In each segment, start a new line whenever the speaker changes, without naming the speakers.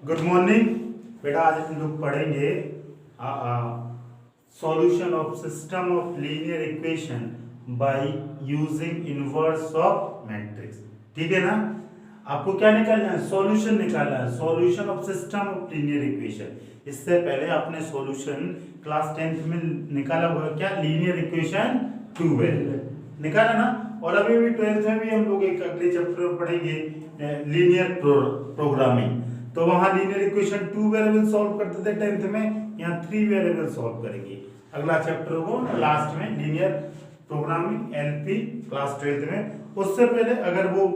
Good morning बेटा। आज हम लोग पढ़ेंगे solution of system of linear equation by using inverse of matrix. ठीक है ना। आपको क्या निकालना है? सॉल्यूशन निकालना है, solution of system of linear equation. इससे पहले आपने सॉल्यूशन क्लास 10th में निकाला हुआ क्या? लीनियर इक्वेशन 2 वेरिएबल निकाला ना। और अभी भी 12th में भी हम लोग एक अगले चैप्टर में पढ़ेंगे लीनियर प्रोग्रामिंग। तो वहां लीनियर इक्वेशन 2 वेरिएबल सॉल्व करते थे 10th में, यहाँ 3 वेरिएबल सॉल्व करेंगे। अगला चैप्टर को लास्ट में linear programming LP class 12th में। उससे पहले अगर वो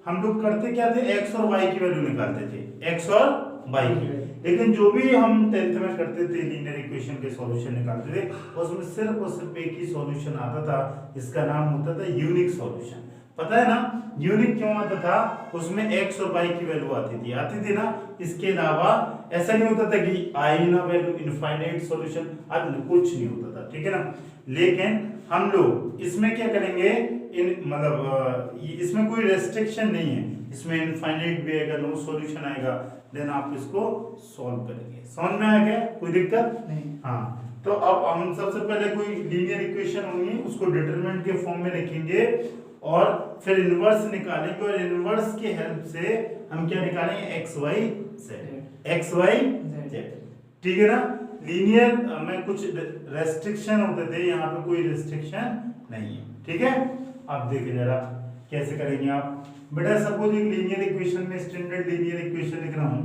हम लोग करते क्या थे? एक्स और वाई की वैल्यू निकालते थे, एक्स और वाई की। लेकिन जो भी हम 10th में करते थे लीनियर इक्वेशन के सॉल्यूशन निकालते थे, उसमें सिर्फ और सिर्फ एक ही सॉल्यूशन आता था, इसका नाम होता था यूनिक सॉल्यूशन। पता है ना यूनिक क्यों आता था? उसमें एक्स और वाई की वैल्यू आती थी ना। इसके अलावा ऐसा नहीं होता था कि आई ना वैल्यू इनफाइनाइट सॉल्यूशन कुछ नहीं होता था। ठीक है ना। लेकिन हम लोग इसमें क्या करेंगे, इसमें कोई रेस्ट्रिक्शन नहीं है, इसमें इनफाइनाइट भी आएगा, नो सॉल्यूशन आएगा, देन आप इसको सॉल्व करेंगे। समझ में आ गया? कोई दिक्कत नहीं। हाँ, तो अब हम सबसे पहले कोई लीनियर इक्वेशन होगी उसको डिटरमिनेंट के फॉर्म में लिखेंगे और फिर इनवर्स निकालेंगे, और इनवर्स की हेल्प से हम क्या निकालेंगे? X Y Z, X Y Z. ठीक है ना। लीनियर में कुछ रेस्ट्रिक्शन होते थे, यहाँ पे कोई रेस्ट्रिक्शन नहीं है। ठीक है। अब देखिए जरा कैसे करेंगे आप। बेटा सपोज एक लीनियर इक्वेशन में स्टैंडर्ड लीनियर इक्वेशन लिख रहा हूं,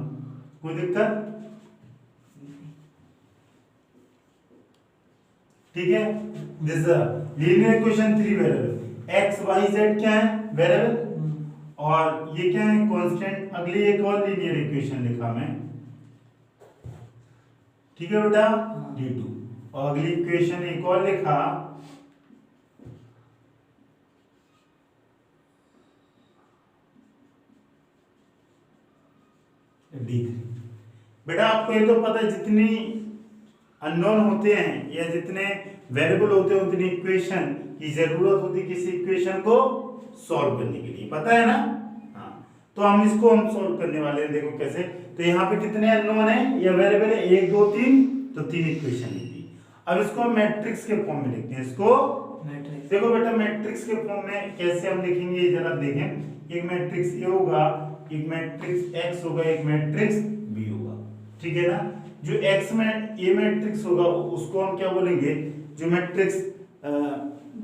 कोई दिक्कत? ठीक है। This linear equation 3 variable X Y Z क्या है? वेरिएबल। और ये क्या है? कांस्टेंट। अगली एक और लीनियर इक्वेशन लिखा मैं, ठीक है बेटा, d2। और अगली इक्वेशन एक और लिखा, d3। बेटा आपको ये तो पता है जितनी अननोन होते हैं या जितने वेरिएबल होते हैं उतनी इक्वेशन की जरूरत होती है किसी इक्वेशन को सॉल्व करने के लिए, पता है ना। हाँ, तो हम इसको सॉल्व करने वाले हैं। देखो कैसे। तो यहाँ पे कितने अननोन है या वेरिएबल है? 1 2 3, तो 3 इक्वेशन लिखी। अब इसको हम मैट्रिक्स के फॉर्म में लिखते हैं। इसको मैट्रिक्स। देखो बेटा मैट्रिक्स के फॉर्म में कैसे हम लिखेंगे जरा देखें। एक मैट्रिक्स ए होगा, एक मैट्रिक्स एक्स होगा, एक मैट्रिक्स बी होगा। ठीक है ना। जो एक्स में ए मैट्रिक्स होगा उसको हम क्या बोलेंगे? जो मैट्रिक्स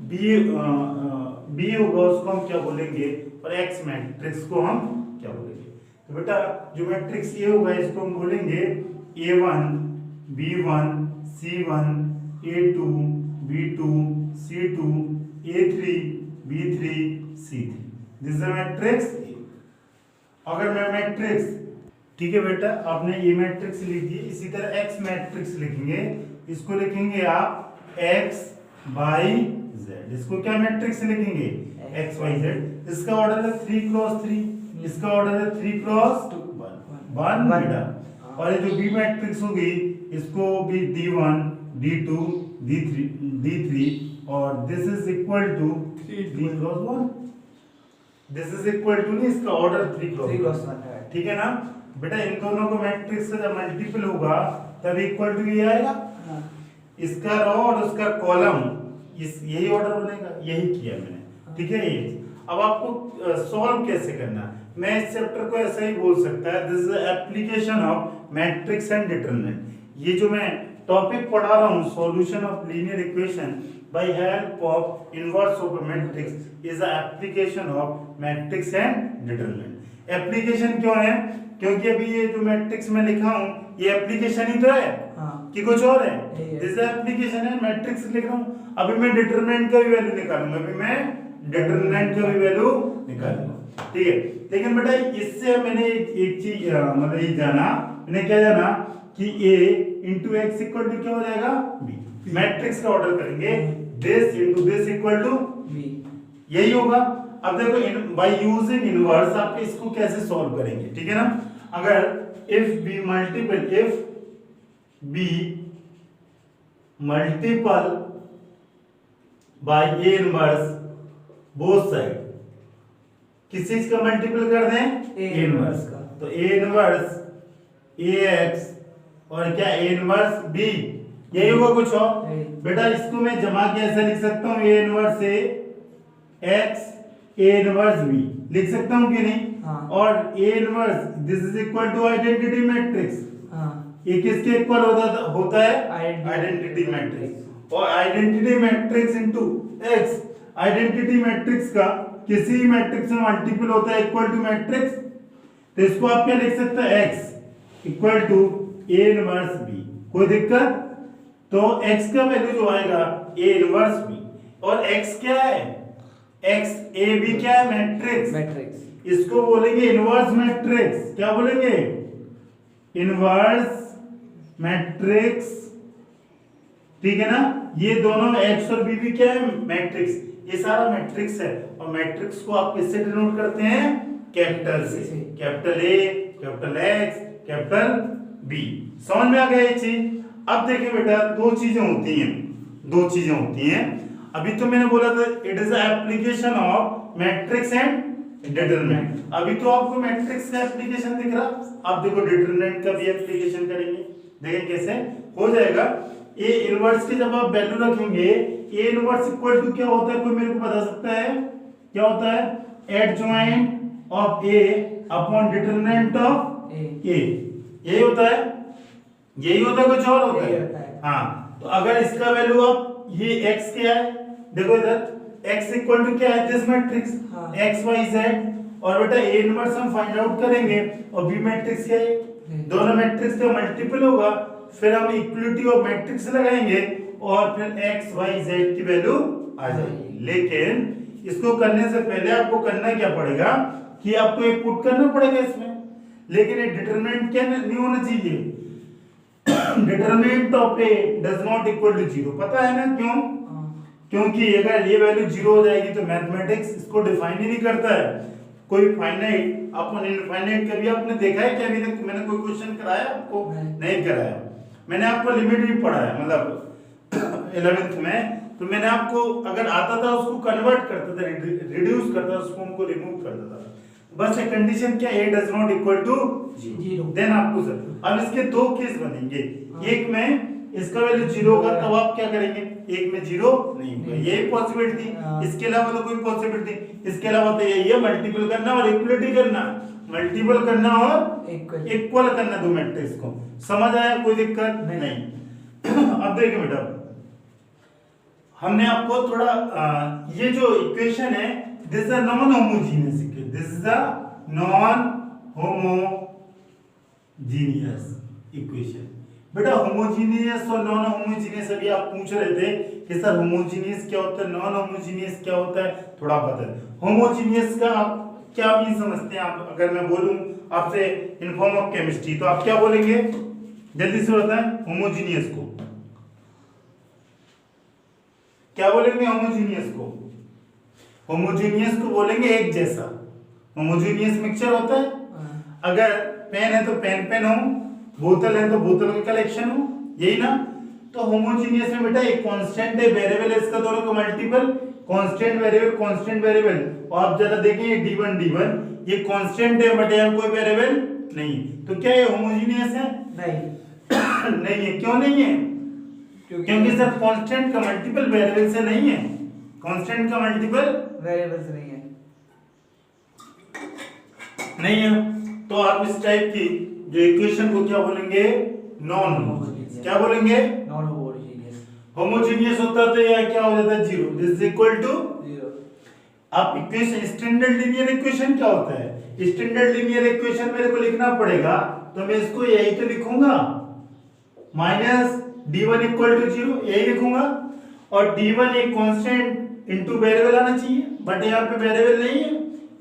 बी होगा उसको हम क्या बोलेंगे? और एक्स मैट्रिक्स को हम क्या बोलेंगे? तो बेटा जो मैट्रिक्स ए होगा इसको हम बोलेंगे A1 B1 C1 A2 B2 C2 A3 B3 C3। This is matrix A. अगर मैं मैट्रिक्स, ठीक है बेटा, आपने ए मैट्रिक्स लिख दी, इसी तरह एक्स मैट्रिक्स लिखेंगे। इसको लिखेंगे आप एक्स वाई जेड। इसको क्या मैट्रिक्स लिखेंगे? X Y Z. इसका ऑर्डर है 3 क्रॉस 3, इसका ऑर्डर है 3 क्रॉस 1 बेटा। और ये जो बी मैट्रिक्स होगी इसको भी D1 D2 D3 और this is equal to 3 cross 1। This is equal to नहीं, इसका ऑर्डर 3 क्रॉस 1 है। ठीक है ना बेटा। इन दोनों को मैट्रिक्स से जब मल्टीपल होगा तब इक्वल टू ये आएगा। इसका रो और उसका कॉलम यही ऑर्डर बनेगा। यही किया मैंने। ठीक है। ये अब आपको सॉल्व कैसे करना, मैं इस चैप्टर को ऐसा ही बोल सकता है, this is application of matrix and determinant. ये जो मैं टॉपिक पढ़ा रहा हूँ solution of linear equation by help of inverse of matrix is a application of matrix and determinant. Application क्यों है? क्योंकि अभी ये जो मैट्रिक्स में लिखा हूँ ये एप्लीकेशन ही तो है। कि कुछ और है? दिस एप्लीकेशन है, मैट्रिक्स लिख रहा हूँ। अभी मैं डिटरमिनेंट का भी वैल्यू निकालूंगा, अभी मैं डिटरमिनेंट का भी वैल्यू निकालूंगा। ठीक है। लेकिन बेटा इससे मैंने एक चीज मतलब ये जाना, मैंने क्या जाना कि a into X equal to क्या हो जाएगा? b। मैट्रिक्स का ऑर्डर करेंगे, this into this equal to b, यही होगा। अब देखो बाय यूजिंग इनवर्स आप इसको कैसे सॉल्व करेंगे? ठीक है ना। अगर if b multiple bye a inverse both side, किस चीज का मल्टीपल कर दें? a इनवर्स का। तो a इनवर्स ax और क्या a इनवर्स b, यही होगा कुछ और बेटा। इसको मैं जमा के ऐसे लिख सकता हूँ a inverse a x a inverse b लिख सकता हूँ कि नहीं?
हाँ।
और a inverse this is equal to identity matrix.
हाँ।
ये किसके इक्वल होता है? Identity matrix. और identity matrix into x, identity matrix का किसी मैट्रिक्स में मल्टीपल होता है इक्वल टू मैट्रिक्स, तो इसको आप क्या लिख सकते हैं? x equal to a inverse b। कोई दिक्कत? तो x का वैल्यू जो आएगा a इनवर्स b, और x क्या है? x a b क्या है? मैट्रिक्स। इसको बोलेंगे इनवर्स मैट्रिक्स। क्या बोलेंगे? इनवर्स मैट्रिक्स, ठीक है ना? ये दोनों x और b भी क्या है? मैट्रिक्स। ये सारा मैट्रिक्स है, और मैट्रिक्स को आप किससे डिनोट करते हैं? कैपिटल से। Capital A, capital X, capital B। समझ में आ गया ये चीज? अब देखिए बेटा, दो चीजें होती हैं। अभी तो मैंने बोला था it is application of matrix and determinant. अभी तो आपको मैट्रिक्स का एप्लीकेशन दिख रहा, अब देखो डिटरमिनेंट का भी एप्लीकेशन करेंगे। देखें कैसे हो जाएगा। ए इनवर्स की जब आप वैल्यू रखेंगे, ए इनवर्स इक्वल टू क्या होता है? कोई मेरे को बता सकता है क्या होता है? Adjoint of A upon determinant of A. यही होता है? यही होता है, कुछ और होता है? हाँ। तो अगर इसका वैल्यू आप, ये x क्या है? देखो इधर x इक्वल टू क्या है? This matrix x y z, और बेटा a इनवर्स हम फाइंड आउट करेंगे, और b मैट्रिक्स क्या है? दोनों मैट्रिक्स का मल्टीपल होगा, फिर हम इक्वलिटी ऑफ मैट्रिक्स लगाएंगे, और फिर x y z की वैल्यू आ जाएगी। लेकिन इसको करने से पहले आपको करना क्या पड़ेगा कि आपको एक पुट करना पड़ेगा इसमें। लेकिन ये डिटरमिनेंट क्या नहीं होना चाहिए? Determinant of a does not equal to 0। पता है ना क्यों? क्योंकि अगर ये वैल्यू 0 हो जाएगी तो मैथमेटिक्स इसको डिफाइन ही नहीं करता है। कोई फाइनाइट अपन इनफाइनाइट कभी आपने देखा है क्या? अभी तक मैंने कोई क्वेश्चन कराया आपको? नहीं कराया। मैंने आपको लिमिट भी पढ़ाया, मतलब 11th में, तो मैंने आपको अगर आता था उसको कन्वर्ट करता था, रिड्यूस करता था, उसको हमको रिमूव करता था। बस एक कंडीशन क्या? a does not equal to 0। Then आपको सर अब इसके दो केस बनेंगे। एक में इसका वैल्यू 0 होगा, तब आप क्या करेंगे? एक में 0 नहीं होगा, यही पॉसिबिलिटी। इसके अलावा तो कोई पॉसिबिलिटी, इसके अलावा तो यही है मल्टीपल करना और इक्वलिटी करना, मल्टीपल करना और इक्वल करना दो मैट्रिक्स को। समझ आया? कोई दिक्कत नहीं। अब देखिए बेटा, हमने आपको थोड़ा ये जो इक्वेशन है, this is a non homogeneous equation, this is a non homogeneous equation. बेटा होमोजीनियस और नॉन होमोजीनियस अभी आप पूछ रहे थे कि सर होमोजीनियस क्या होता है, नॉन होमोजीनियस क्या होता है, थोड़ा पता है। होमोजीनियस का आप क्या मीन समझते हैं? आप अगर मैं बोलूं आपसे इन फॉर्म ऑफ केमिस्ट्री, तो आप क्या बोलेंगे? जल्दी से बताएं होमोजीनियस को क्या बोलेंगे? होमोजीनियस को बोलेंगे एक जैसा। होमोजीनियस मिक्सचर होता है। अगर पेन है तो पेन हो, बोतल है तो बोतल का कलेक्शन हो, यही ना? तो होमोजीनियस में बेटा एक कांस्टेंट है, वेरिएबल है, इसका दोनों का मल्टीपल, कांस्टेंट वेरिएबल, और आप जरा देखिए ये d1 ये कांस्टेंट है, बट यहाँ कोई वेरिएबल नहीं, तो क्या ये होमोजीनियस है? नहीं। नहीं है। क्यों नहीं है? क्योंकि सर कांस्टेंट का मल्टीपल वेरिएबल से नहीं है, कांस्टेंट का मल्टीपल वेरिएबल से नहीं है। तो आप इस टाइप की जो इक्वेशन को क्या बोलेंगे? Non homogeneous. क्या बोलेंगे? Non homogeneous. होमोजीनियस होता तो यह क्या हो जाता है? 0। This is equal to 0। अब इक्वेशन स्टैंडर्ड लीनियर इक्वेशन क्या होता है? स्टैंडर्ड लीनियर इक्वेशन मेरे को लिखना पड़ेगा, तो मैं इसको यही तो लिखूंगा, माइनस d1 इक्वल टू 0, यही लिखूंगा, और d1 एक कांस्टेंट इनटू वेरिएबल आना चाहिए, बट यहाँ पे वेरिएबल नहीं है,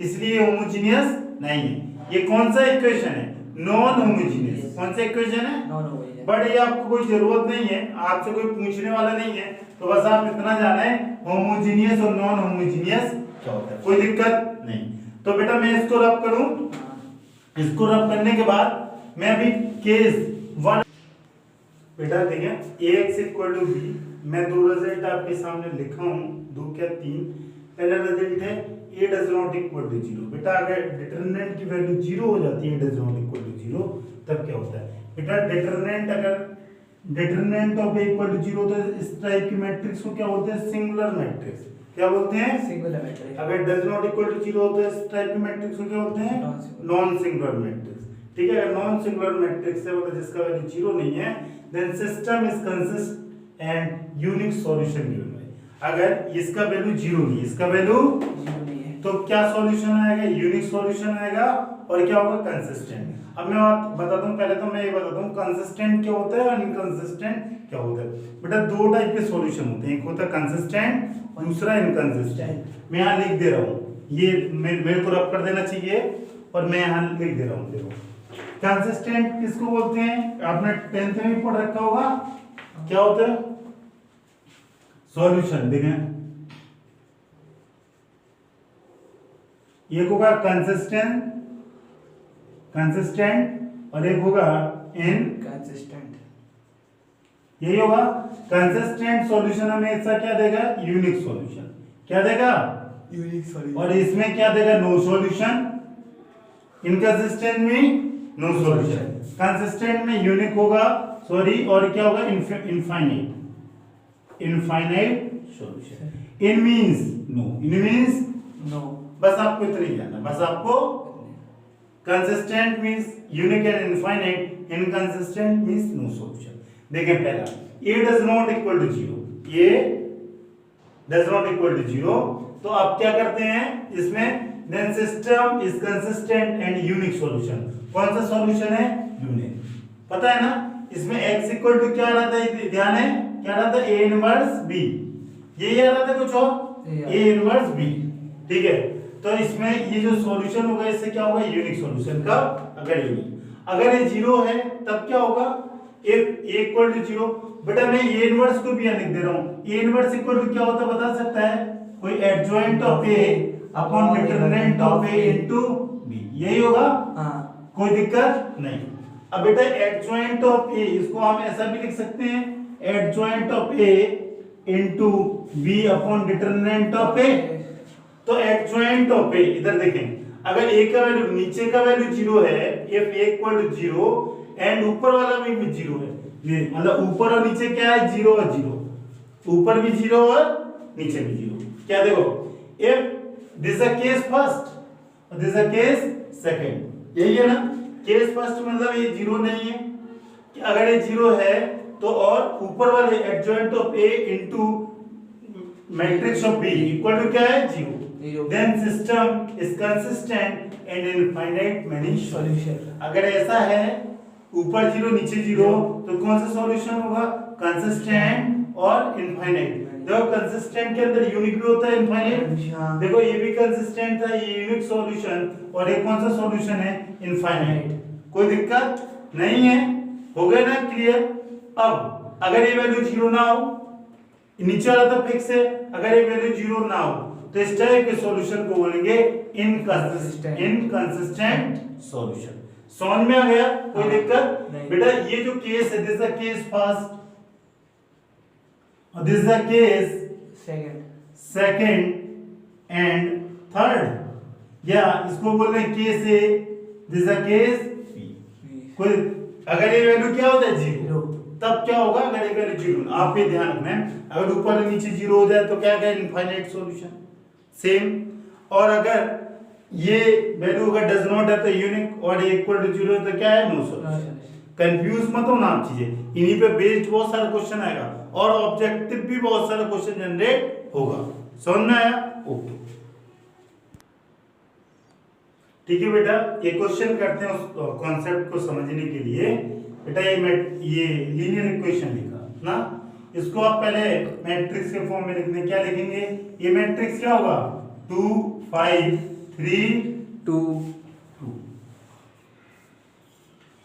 इसलिए होमोजीनियस नहीं है। ये कौन सा इक्वेशन है? Non homogeneous. कौन सा इक्वेशन है? Non homogeneous. बट ये आपको कोई जरूरत नहीं है, आपसे कोई पूछने वाला नहीं है, तो बस आप इतना जाना है होमोजीनियस और नॉन होमोजीनियस क्या होता है, कोई दिक्कत नहीं। तो बेटा मैं इसको रब करूं, इसको रब करने के बाद मैं अभी केस 1 बेटा देखिए ax इक्वल टू b, मैं दो रिजल्ट आपके सामने लिखा हूं, दो क्या तीन। पहला रिजल्ट है a does not equal to 0। बेटा अगर डिटरमिनेंट की वैल्यू 0 हो जाती है, डज नॉट इक्वल टू 0, तब क्या होता है बेटा, डिटरमिनेंट अगर determinant of A equal to 0 तो इस टाइप की मैट्रिक्स को क्या बोलते हैं, सिंगुलर मैट्रिक्स। क्या बोलते हैं,
सिंगुलर मैट्रिक्स।
अगर डज नॉट इक्वल टू 0 तो इस टाइप की मैट्रिक्स को क्या बोलते हैं, नॉन सिंगुलर मैट्रिक्स। ठीक है, अगर नॉन सिंगुलर मैट्रिक्स है मतलब जिसका वैल्यू 0 नहीं है, then system is consist and unique solution given by. अगर इसका वैल्यू 0 नहीं है, इसका वैल्यू
0 नहीं है,
तो क्या सॉल्यूशन आएगा, यूनिक सॉल्यूशन आएगा और क्या होगा, कंसिस्टेंट। अब मैं बात बताता हूँ, पहले तो मैं ये बताता हूँ कंसिस्टेंट क्या होता है और इनकंसिस्टेंट क्या होता है। बेटा दो टाइप के सॉल्यूशन होते हैं, एक होता है कंसिस्टेंट, दूसरा इनकंसिस्टेंट। मैं यहाँ लिख दे रहा हूँ, ये मेरे को रब कर देना चाहिए और मैं यहाँ लिख दे रहा हूँ। देखो कंसिस्टेंट किसको बोलते हैं, आपने 10th में पढ़ रखा होगा, क्या होता है, सॉल्यूशन। देखें एक होगा कंसिस्टेंट और एक होगा
इनकंसिस्टेंट।
यही होगा कंसिस्टेंट सॉल्यूशन हमेशा क्या देगा, यूनिक सॉल्यूशन। क्या देगा,
यूनिक सॉल्यूशन।
और इसमें क्या देगा, नो सॉल्यूशन। इनकंसिस्टेंट में नो सॉल्यूशन, कंसिस्टेंट में यूनिक होगा, सॉरी, और क्या होगा, infinite solution. In means no, बस आपको इतना ही जानना, बस आपको consistent means unique and infinite, inconsistent means no solution. देखें पहला, a does not equal to 0, a does not equal to 0, तो आप क्या करते हैं इसमें, then system is consistent and unique solution। कौन सा सॉल्यूशन है, यूनिक। पता है ना, इसमें x इक्वल टू क्या रहा था, ध्यान है क्या रहा था, a इनवर्स b, यही आ रहा था, कुछ और, a इनवर्स b। ठीक है, तो इसमें ये जो सॉल्यूशन होगा इससे क्या होगा, यूनिक सॉल्यूशन का। अगर यूनिक, अगर ये 0 है तब क्या होगा, इक्वल टू 0। बेटा मैं ए इनवर्स को भी यहाँ लिख दे रहा हूँ, ए इनवर्स इक्वल टू क्या होता है बता सकता है कोई, adjoint of A upon determinant of A into B, यही होगा।
हाँ,
कोई दिक्कत नहीं। अब बेटा एडजॉइंट ऑफ ए, इसको हम ऐसा भी लिख सकते हैं, adjoint of A into B upon determinant of A. तो एडजॉइंट ऑफ ए, इधर देखें, अगर ए का वैल्यू, नीचे का वैल्यू 0 है, if A equal to 0 and ऊपर वाला भी 0 है, ये मतलब ऊपर और नीचे क्या है, 0 और 0, ऊपर भी 0 और नीचे भी 0। क्या देखो, if this is a case first और this is a case second, यही है ना, केस फर्स्ट मतलब ये 0 नहीं है, अगर ये 0 है तो और ऊपर वाले adjoint of A into matrix of B equal to क्या है, 0, then system is consistent and infinite many solution. अगर ऐसा है ऊपर 0 नीचे 0 तो कौन सा सॉल्यूशन होगा, कंसिस्टेंट और इनफाइनाइट। देखो कंसिस्टेंट के अंदर यूनिक भी होता है, इनफाइनाइट। देखो ये भी कंसिस्टेंट था, ये यूनिक सॉल्यूशन, और ये कौन सा सॉल्यूशन है, इनफाइनाइट। कोई दिक्कत नहीं है, हो गया ना क्लियर। अब अगर ये वैल्यू 0 ना हो, नीचे वाला तो फिक्स है, अगर ये वैल्यू 0 ना हो तो इस टाइप के सॉल्यूशन को बोलेंगे इनकंसिस्टेंट सॉल्यूशन। समझ में आ गया, कोई दिक्कत बेटा। ये जो केस है, दिस इज केस फर्स्ट और this is case second and third, या इसको बोल रहे हैं case A, this is case B. कोई अगर ये वैल्यू क्या होता है 0 तब क्या होगा, अगर ये वैल्यू 0, आप भी ध्यान रखना है, अगर ऊपर और नीचे 0 हो जाए तो क्या है, इनफाइनाइट सॉल्यूशन सेम। और अगर ये वैल्यू अगर डज नॉट है तो यूनिक, और ये इक्वल टू 0 है तो क्या है, नो सॉल्यूशन। कंफ्यूज मत हो ना आप चीजें, इन्हीं पे बेस्ड बहुत सारा क्वेश्चन आएगा और ऑब्जेक्टिव भी बहुत सारा क्वेश्चन जनरेट होगा। समझ में आया, ओके ठीक है बेटा। ये क्वेश्चन करते हैं उस कॉन्सेप्ट को समझने के लिए। बेटा ये लीनियर इक्वेशन लिखा ना, इसको आप पहले मैट्रिक्स के फॉर्म में लिखने, क्या लिखेंगे, ये मैट्रिक्स क्या होगा, 2 5 3 2 2।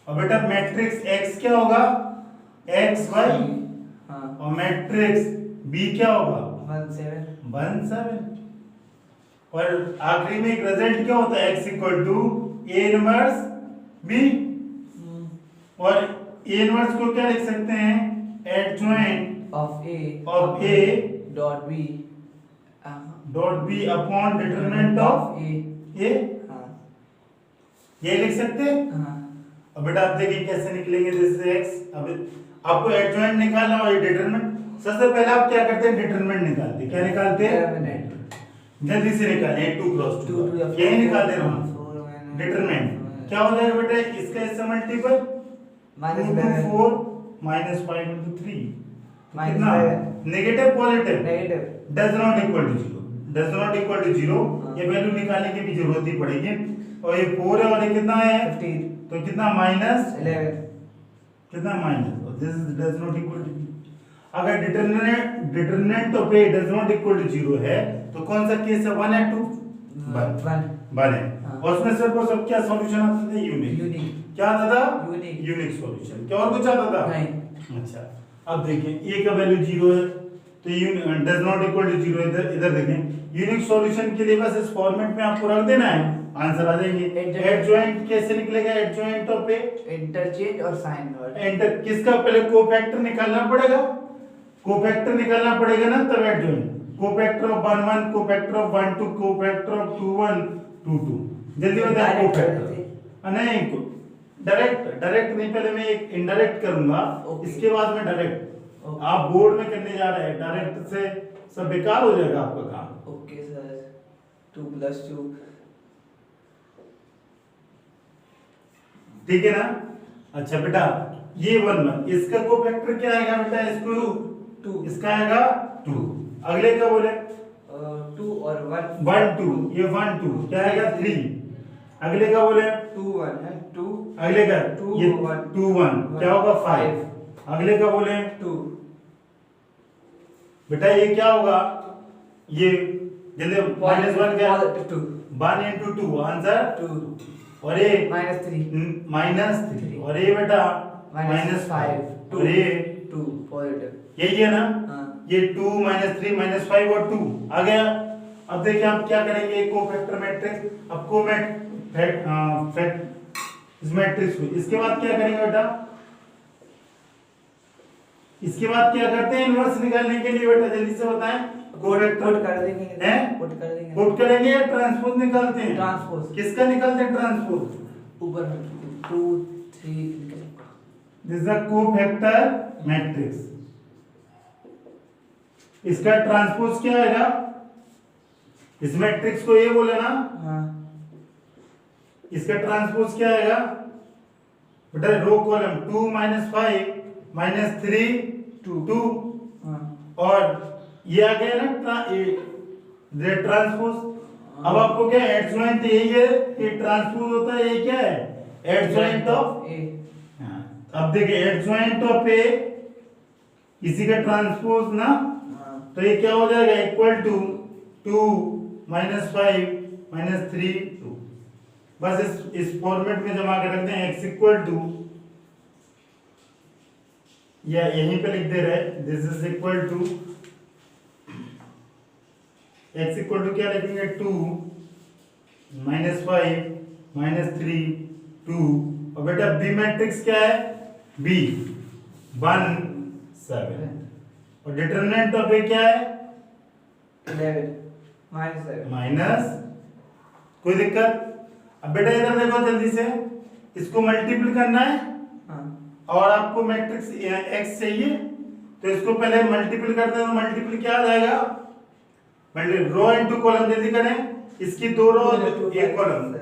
और बेटा मैट्रिक्स x क्या होगा, x y, और मैट्रिक्स b क्या होगा, 1 7। और आखिरी में एक रिजल्ट क्या होता है, x equal to a inverse b। और a इनवर्स को क्या लिख सकते हैं, adjoint of a dot b upon determinant of a, ये लिख सकते हैं। अब बेटा आप देखिए कैसे निकलेंगे, दिस इज x। अब आपको एडजॉइंट निकालना और डिटरमिनेंट। सबसे पहले आप क्या करते हैं, डिटरमिनेंट निकालते हैं। क्या निकालते हैं, जल्दी से निकालें, 2 क्रॉस 2 यही निकाल दे रहा हूं। डिटरमिनेंट क्या हो जाएगा बेटा, इसका इससे मल्टीपल 2 into 4 minus 5 into 3 कितना, negative positive, does not equal to 0, does not equal to 0। ये वैल्यू निकालने की भी जरूरत ही पड़ेगी। और ये 4 है और ये कितना है
15,
तो कितना माइनस
11,
कितना माइनस, और this does not equal to. अगर determinant of a does not equal to 0 है तो कौन सा केस है, 1 है 2 1 है।
हाँ।
और उसमें सिर्फ और सब क्या सॉल्यूशन आता था, यूनिक। क्या आता था, यूनिक सॉल्यूशन। क्या और कुछ आता था
नहीं।
अच्छा अब देखिए a का वैल्यू 0 है तो डज नॉट इक्वल टू 0, इधर देखें यूनिक सॉल्यूशन के लिए बस इस फॉर्मेट में आपको रख देना है, आंसर आ जाएंगे। एडजॉइंट कैसे निकलेगा, एडजॉइंट ऑफ ए,
इंटरचेंज और साइन और
एंटर किसका पहले कोफैक्टर निकालना पड़ेगा, कोफैक्टर निकालना पड़ेगा ना तब adjoint. Cofactor of 1 1, cofactor of 1 2, cofactor of 2 1 2 2। जल्दी बताएं कोफैक्टर, नहीं डायरेक्ट नहीं, पहले मैं एक इनडायरेक्ट करूंगा इसके बाद में डायरेक्ट। आप बोर्ड में करने जा रहे हैं, डायरेक्ट से सब बेकार हो जाएगा आपका काम।
ओके सर, 2 + 2
ठीक है ना। अच्छा बेटा ये 1 1 इसका कोफैक्टर क्या आएगा बेटा, इसको
2,
इसका आएगा 2। अगले का बोले
2 और
1 2, ये 1 2 क्या आएगा 3। अगले का बोले
2 1 है 2,
अगले का
2
ये
1
2 1 क्या होगा 5। अगले का बोले
2।
बेटा ये क्या होगा, ये जल्दी -1 क्या
2
1 into 2 आंसर
2
और ये
-3
-3 और ये बेटा -5 और ये
2 पॉजिटिव।
यही है ना।
हाँ।
ये 2 -3 -5 और 2 आ गया। अब देखिए आप क्या करेंगे, कोफैक्टर मैट्रिक्स। अब इस मैट्रिक्स को इसके बाद क्या करेंगे बेटा, इसके बाद क्या करते हैं, इनवर्स निकालने के लिए बेटा जल्दी से बताएं।
पुट कर देंगे,
हैं?
पुट कर देंगे,
पुट करेंगे या ट्रांसपोज निकालते हैं,
ट्रांसपोज।
किसका निकालते हैं ट्रांसपोज,
ऊपर 2 3 निकलेगा।
This is the cofactor matrix. इसका ट्रांसपोज क्या आएगा, इस मैट्रिक्स को ये बोले ना,
हाँ।
इसका ट्रांसपोज क्या आएगा बेटा, रो कॉलम 2 -5 -3 2
हाँ।
और ये आ गया ना ट्रांसपोज। अब आपको क्या एडजॉइंट यही है, ये ट्रांसपोज होता है, ये क्या है एडजॉइंट ऑफ
ए।
अब देखिए एडजॉइंट ऑफ ए इसी का ट्रांसपोज ना, तो ये क्या हो जाएगा, इक्वल टू 2 -5 -3 2। बस इस फॉर्मेट में जमा कर रखते हैं, x इक्वल टू या यहीं पे लिख दे रहे हैं, this is equal to x equal to क्या लिखेंगे 2 -5 -3 2। और बेटा बी मैट्रिक्स क्या है, b 1 7 और डिटरमिनेंट ऑफ ए क्या है
11 -7
माइनस। कोई दिक्कत। अब बेटा इधर देखो जल्दी से, इसको मल्टीपल करना है और आपको मैट्रिक्स x चाहिए तो इसको पहले मल्टीपल करते हैं, तो मल्टीपल क्या आ जाएगा, रो इनटू कॉलम जल्दी करें, इसकी 2 रो एक कॉलम,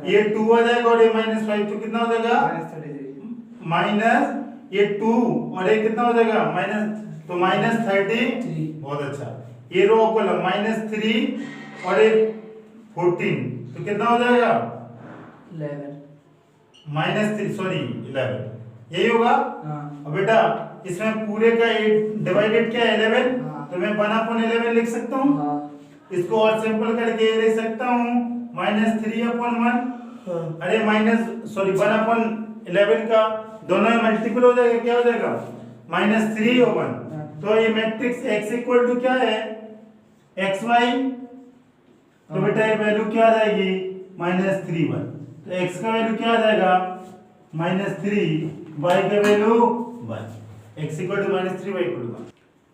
ये 2 आ जाएगा और ये -5 तो कितना हो जाएगा माइनस ये 2 और ये कितना हो जाएगा माइनस, तो -33। बहुत अच्छा। ये रो कॉलम -3 और ये 14 तो कितना हो जाएगा
11
सॉरी 11 यही होगा। अब बेटा इसमें पूरे का डिवाइडेड क्या है 11, तो मैं 1/11 लिख सकता हूँ। इसको और सिंपल करके ये लिख सकता हूँ -3/1। अरे 1/11 का दोनों में मल्टीपल हो जाएगा, क्या हो जाएगा -3/1। तो ये मैट्रिक्स x इक्वल टू क्या है xy, तो बेटा ये वैल्यू क्या आ जाएगी -3/1। तो x का वैल्यू क्या आ जाएगा -3, y का value 1, x equal to -3 y equal to 1।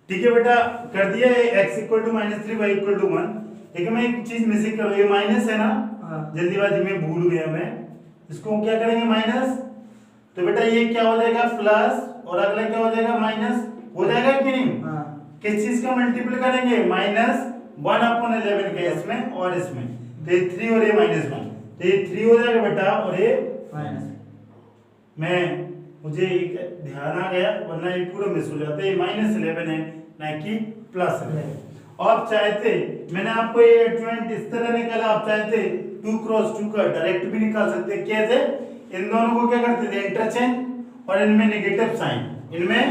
ठीक है बेटा कर दिया है, x equal to -3 y equal to 1। ठीक है, मैं एक चीज मिसिंग कर रहा हूं, ये माइनस है ना, जल्दीबाजी में भूल गया मैं, इसको क्या करेंगे माइनस। तो बेटा ये क्या हो जाएगा प्लस और अगला क्या हो जाएगा माइनस, हो जाएगा कि नहीं?
हाँ
किस चीज का मल्टीपल करेंगे? माइनस 1/11 का इसमें और इसमें, तो ये 3 और ये -1, तो ये 3 हो जाएगा बेटा और ये
माइनस।
मुझे एक ध्यान आ गया वरना ये पूरा मिस हो जाता है। ये -11 है ना कि +11। आप चाहते, मैंने आपको ये एडजॉइंट इस तरह निकाला, आप चाहते 2 क्रॉस 2 का डायरेक्ट भी निकाल सकते। कैसे? इन दोनों को क्या करते थे? इंटरचेंज, और इनमें नेगेटिव साइन, इनमें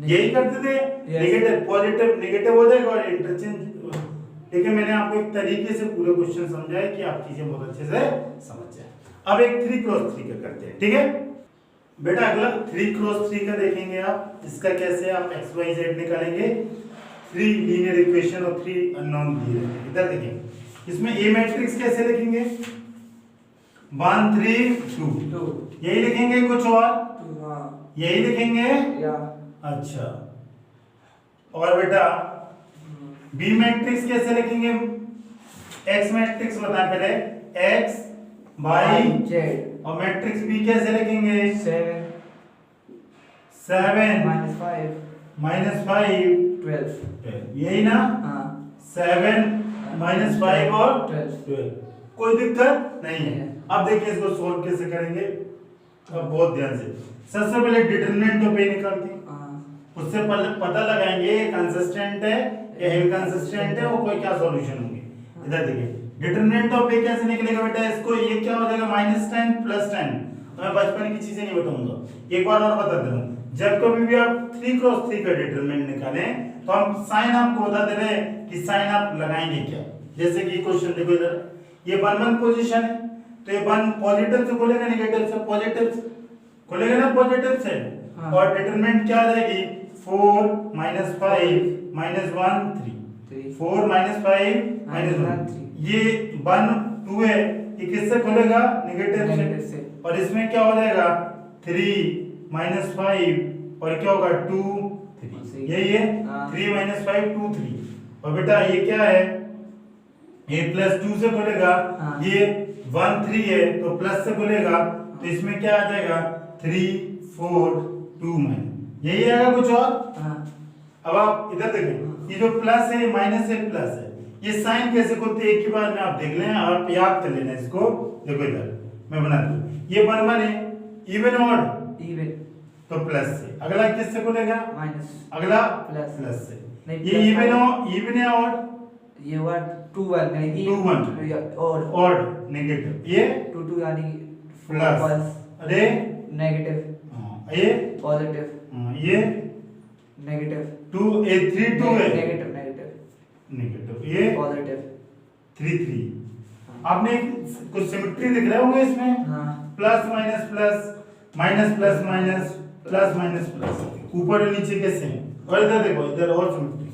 यही करते थे, नेगेटिव पॉजिटिव नेगेटिव हो जाएगा और इंटरचेंज। लेकिन मैंने आपको एक तरीके से पूरा क्वेश्चन समझाया कि आप चीजें बहुत अच्छे से समझ जाए। अब एक 3 क्रॉस 3 का करते हैं, ठीक है बेटा? अगला 3 क्रॉस 3 का देखेंगे आप। इसका कैसे आप x y z निकालेंगे? 3 लीनियर इक्वेशन और 3 अननोन दिए हैं। इधर देखिए, इसमें ए मैट्रिक्स कैसे लिखेंगे? 1 3 2 यही लिखेंगे कुछ और? यही लिखेंगे? अच्छा, और बेटा बी मैट्रिक्स कैसे लिखेंगे? एक्स मैट्रिक्स बता पहले, एक्स वाई
जेड,
और मैट्रिक्स बी कैसे लिखेंगे?
7
-5
12
यही ना?
हाँ
7 -5 और
12
कोई दिक्कत नहीं है। अब देखिए इसको सोल्व कैसे करेंगे, अब बहुत ध्यान से। सबसे पहले डिटरमिनेंट ऑफ ए निकालते हैं, उससे पहले पता लगाएंगे कंसिस्टेंट है या इनकंसिस्टेंट है, वो कोई क्या सॉल्यूशन होंगे। इधर देखिए डिटरमिनेंट ऑफ ए कैसे निकलेगा बेटा? इसको ये क्या हो जाएगा? -10 +10। मैं बचपन की चीजें नहीं बताऊंगा, एक बार और बता दे रहा हूं। जब कभी भी आप 3 क्रॉस 3 का डिटरमिनेंट निकालें तो हम साइन आपको बता दे रहे हैं कि साइन आप लगाएंगे क्या। जैसे कि क्वेश्चन देखो इधर, ये 1 पोजीशन है, तो ये 1 पॉजिटिव से खुलेगा नेगेटिव से? पॉजिटिव से खुलेगा ना, पॉजिटिव से।
हाँ।
और डिटरमिनेंट क्या आ जाएगी? 4 -5 -1 3 4 -5 -1 ये 1 2 है, ये किससे खुलेगा? नेगेटिव से। और इसमें क्या हो जाएगा? 3 -5 और क्या होगा? 2 3 यही है। 3 -5 2 3। और बेटा ये क्या है? ये +2 से खुलेगा, ये 1 3 है तो प्लस से खुलेगा, तो इसमें क्या आ जाएगा? 3 4 2 यही आएगा कुछ और? अब आप इधर देखें, ये जो प्लस है माइनस है प्लस है, ये साइन कैसे खुलते हैं एक ही बार में आप देख लें, आप याद कर लेना इसको। देखो इधर मैं बना दूं, ये 1 1 है, इवन ऑड
इवन,
तो प्लस से। अगला किससे खुलेगा?
माइनस,
अगला
प्लस
से।
नहीं,
ये इवन है ऑड?
ये हुआ 2 1 यानी
2 1 ऑड नेगेटिव, ये
2 2 यानी
प्लस, अरे
नेगेटिव,
ये
पॉजिटिव,
ये
नेगेटिव
2 ए 3 2 है
नेगेटिव,
नेगेटिव, ये
पॉजिटिव
3 3। आपने कुछ सिमेट्री दिख रहा होगा इसमें?
हाँ
plus minus plus, minus plus minus, plus minus plus, ऊपर और नीचे कैसे हैं। और इधर देखो, इधर और सिमेट्री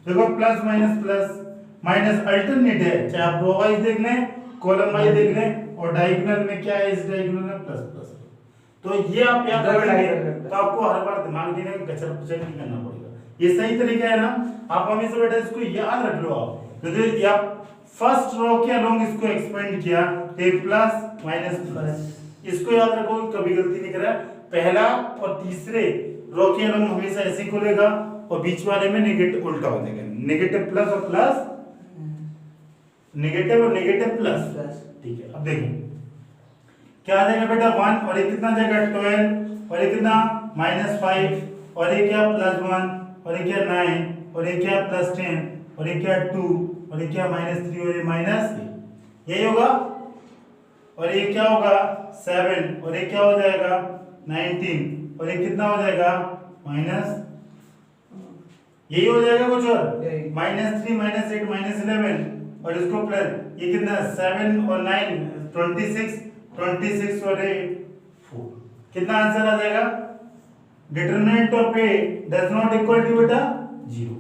देखो, plus minus plus minus alternate है, चाहे आप रो वाइज देख लें कॉलम वाइज देख लें, और डायगोनल में क्या है? इस डायगोनल में प्लस प्लस। तो ये आप याद रखेंगे तो आपको हर बार दिमाग देने में गचर पुचर नहीं करना पड़ेगा। ये सही तरीका है ना, आप हमेशा बेटा इसको याद रख लो। आप तो ये आप फर्स्ट रो के अलोंग इसको एक्सपेंड किया तो प्लस माइनस प्लस, इसको याद रखो, कभी गलती नहीं करा। पहला और तीसरे रो के अलोंग हमेशा ऐसे खुलेगा और बीच वाले में नेगेटिव उल्टा हो जाएगा, नेगेटिव प्लस और प्लस नेगेटिव और नेगेटिव प्लस। ठीक है, अब देखिए क्या आ जाएगा बेटा? 1 और ये कितना जाएगा? 12 और ये कितना? -5 और ये क्या? +1 और ये क्या? 9 और ये क्या? +10 और ये क्या? 2 और ये क्या? -3 और ये -3, यही होगा। और ये क्या होगा? 7 और ये क्या हो जाएगा? 19 और ये कितना हो जाएगा? माइनस, यही हो जाएगा कुछ और? -3 -8 -11 और इसको प्लस, ये कितना? 7 और 9 26 26 और 8 4। कितना आंसर आ जाएगा? Determinant of A does not equal to बेटा 0।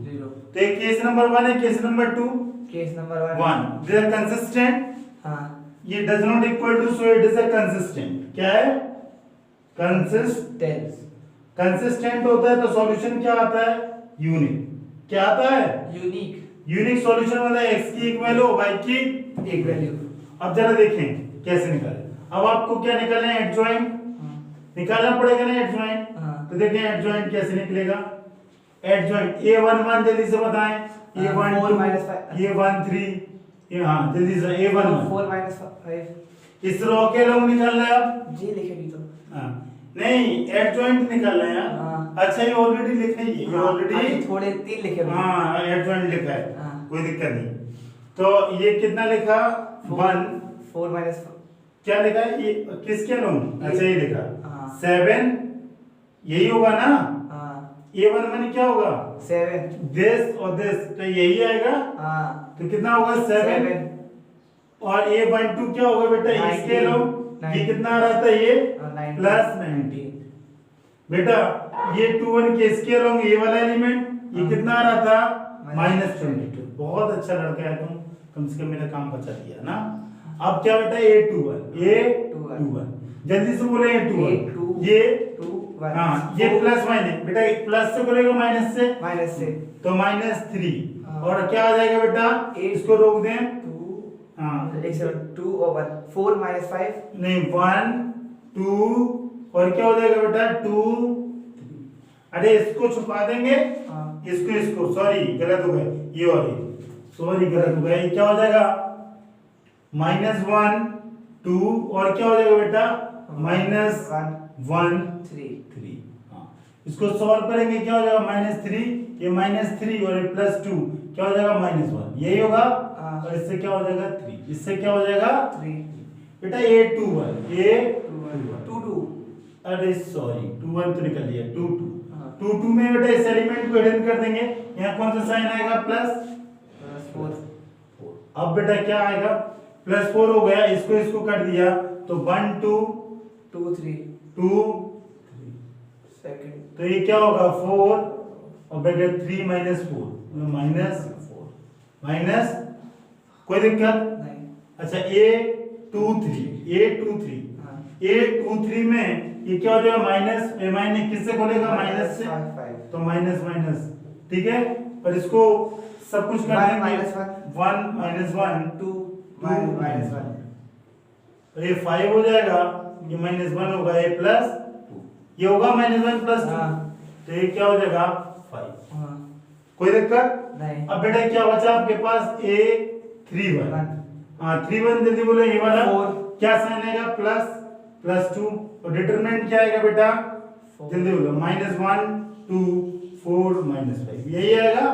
तो ये केस नंबर 1 है, case number 2,
case number
1 they are consistent.
हाँ
ये does not equal to, so it is a consistent. क्या है? कंसिस्टेंट होता है तो सॉल्यूशन क्या आता है? यूनिक। क्या आता है? यूनिक सॉल्यूशन वाला है, x की एक वैल्यू y की
एक वैल्यू।
अब जरा देखें कैसे निकालें। अब आपको क्या निकालना है? एडजॉइंट। निकालना पड़ेगा ना एडजॉइंट।
हाँ।
तो देखें एडजॉइंट कैसे निकलेगा। एडजॉइंट A11 जल्दी से बताएं। A12
4 minus 5
A13 ये हाँ जल्दी से A11
4 minus 5
इस रो के लोग निकालना है अब।
जी लिखेगी तो
हाँ नहीं एडजॉइंट निकालना है यार।
हाँ।
अच्छा ये ऑलरेडी लिखा ही है, ये ऑलरेडी
थोड़े 3 लिखे हुए हैं।
हाँ एडजॉइंट लिखा है।
हाँ।
कोई दिक्कत नहीं। तो ये कितना लिखा 1
4 minus
क्या लिखा है ये किसके लोग अच्छा ये लिखा
हाँ।
7 यही होगा ना।
हाँ
A11 क्या होगा
7
दिस और दिस तो यही आएगा।
हाँ
तो कितना होगा 7 और A12 क्या होगा बेटा
19,
इसके लोग ये
19,
कितना आ रहा था ये
19,
प्लस 90 बेटा ये 21 के स्केल होंगे ये वाला एलिमेंट ये
हाँ।
कितना आ रहा था
-22।
-22। बहुत अच्छा लड़का है तुम कम से कम मेरा काम बचा दिया ना। अब क्या बेटा A21 जल्दी से बोले A21 ये हाँ ये प्लस माइनस बेटा प्लस से बोलेगा माइनस से
माइनस से
तो -3
हाँ।
और क्या आ जाएगा बेटा इसको रोक दें
2
हाँ
2 और 1 4 minus 5
नहीं 1 2 और क्या हो जाएगा बेटा 2 अरे इसको छुपा देंगे
हाँ।
इसको सॉरी गलत हो गया ये और ये सॉरी गलत हो गया ये क्या हो जाएगा -1 2 और क्या हो जाएगा बेटा -1 3 हाँ इसको सॉल्व करेंगे क्या हो जाएगा -3 ये -3 और ये +2 क्या हो जाएगा -1 यही होगा
हाँ।
और इससे क्या हो जाएगा 3 इससे क्या हो जाएगा
3
बेटा A21
2
अरे सॉरी 21 तो निकल लिया 2
हाँ।
2 में बेटा इस एलिमेंट को हिडन कर देंगे यहाँ कौन सा साइन आएगा4 अब बेटा क्या आएगा +4 हो गया इसको कर दिया तो 1 2
2 3
2
सेकंड
तो ये क्या होगा 4 और बेटा 3 -4 माइनस कोई दिक्कत
नहीं
अच्छा A23
हाँ
A23 में ये क्या हो जाएगा माइनस किससे खोलेगा माइनस से
5
तो माइनस ठीक है और इसको सब कुछ कर देंगे 1 -1
2
-1 तो ये 5 हो जाएगा ये -1 होगा ये +2 ये होगा -1 +2
हाँ।
तो ये क्या हो जाएगा 5
हाँ
कोई दिक्कत
नहीं
अब बेटा क्या बचा आपके पास A31 हाँ 31 जल्दी बोलो ये वाला
4
क्या साइन आएगा +2 और डिटरमिनेंट क्या आएगा बेटा जल्दी बोलो -1 2 4 -5 यही आएगा।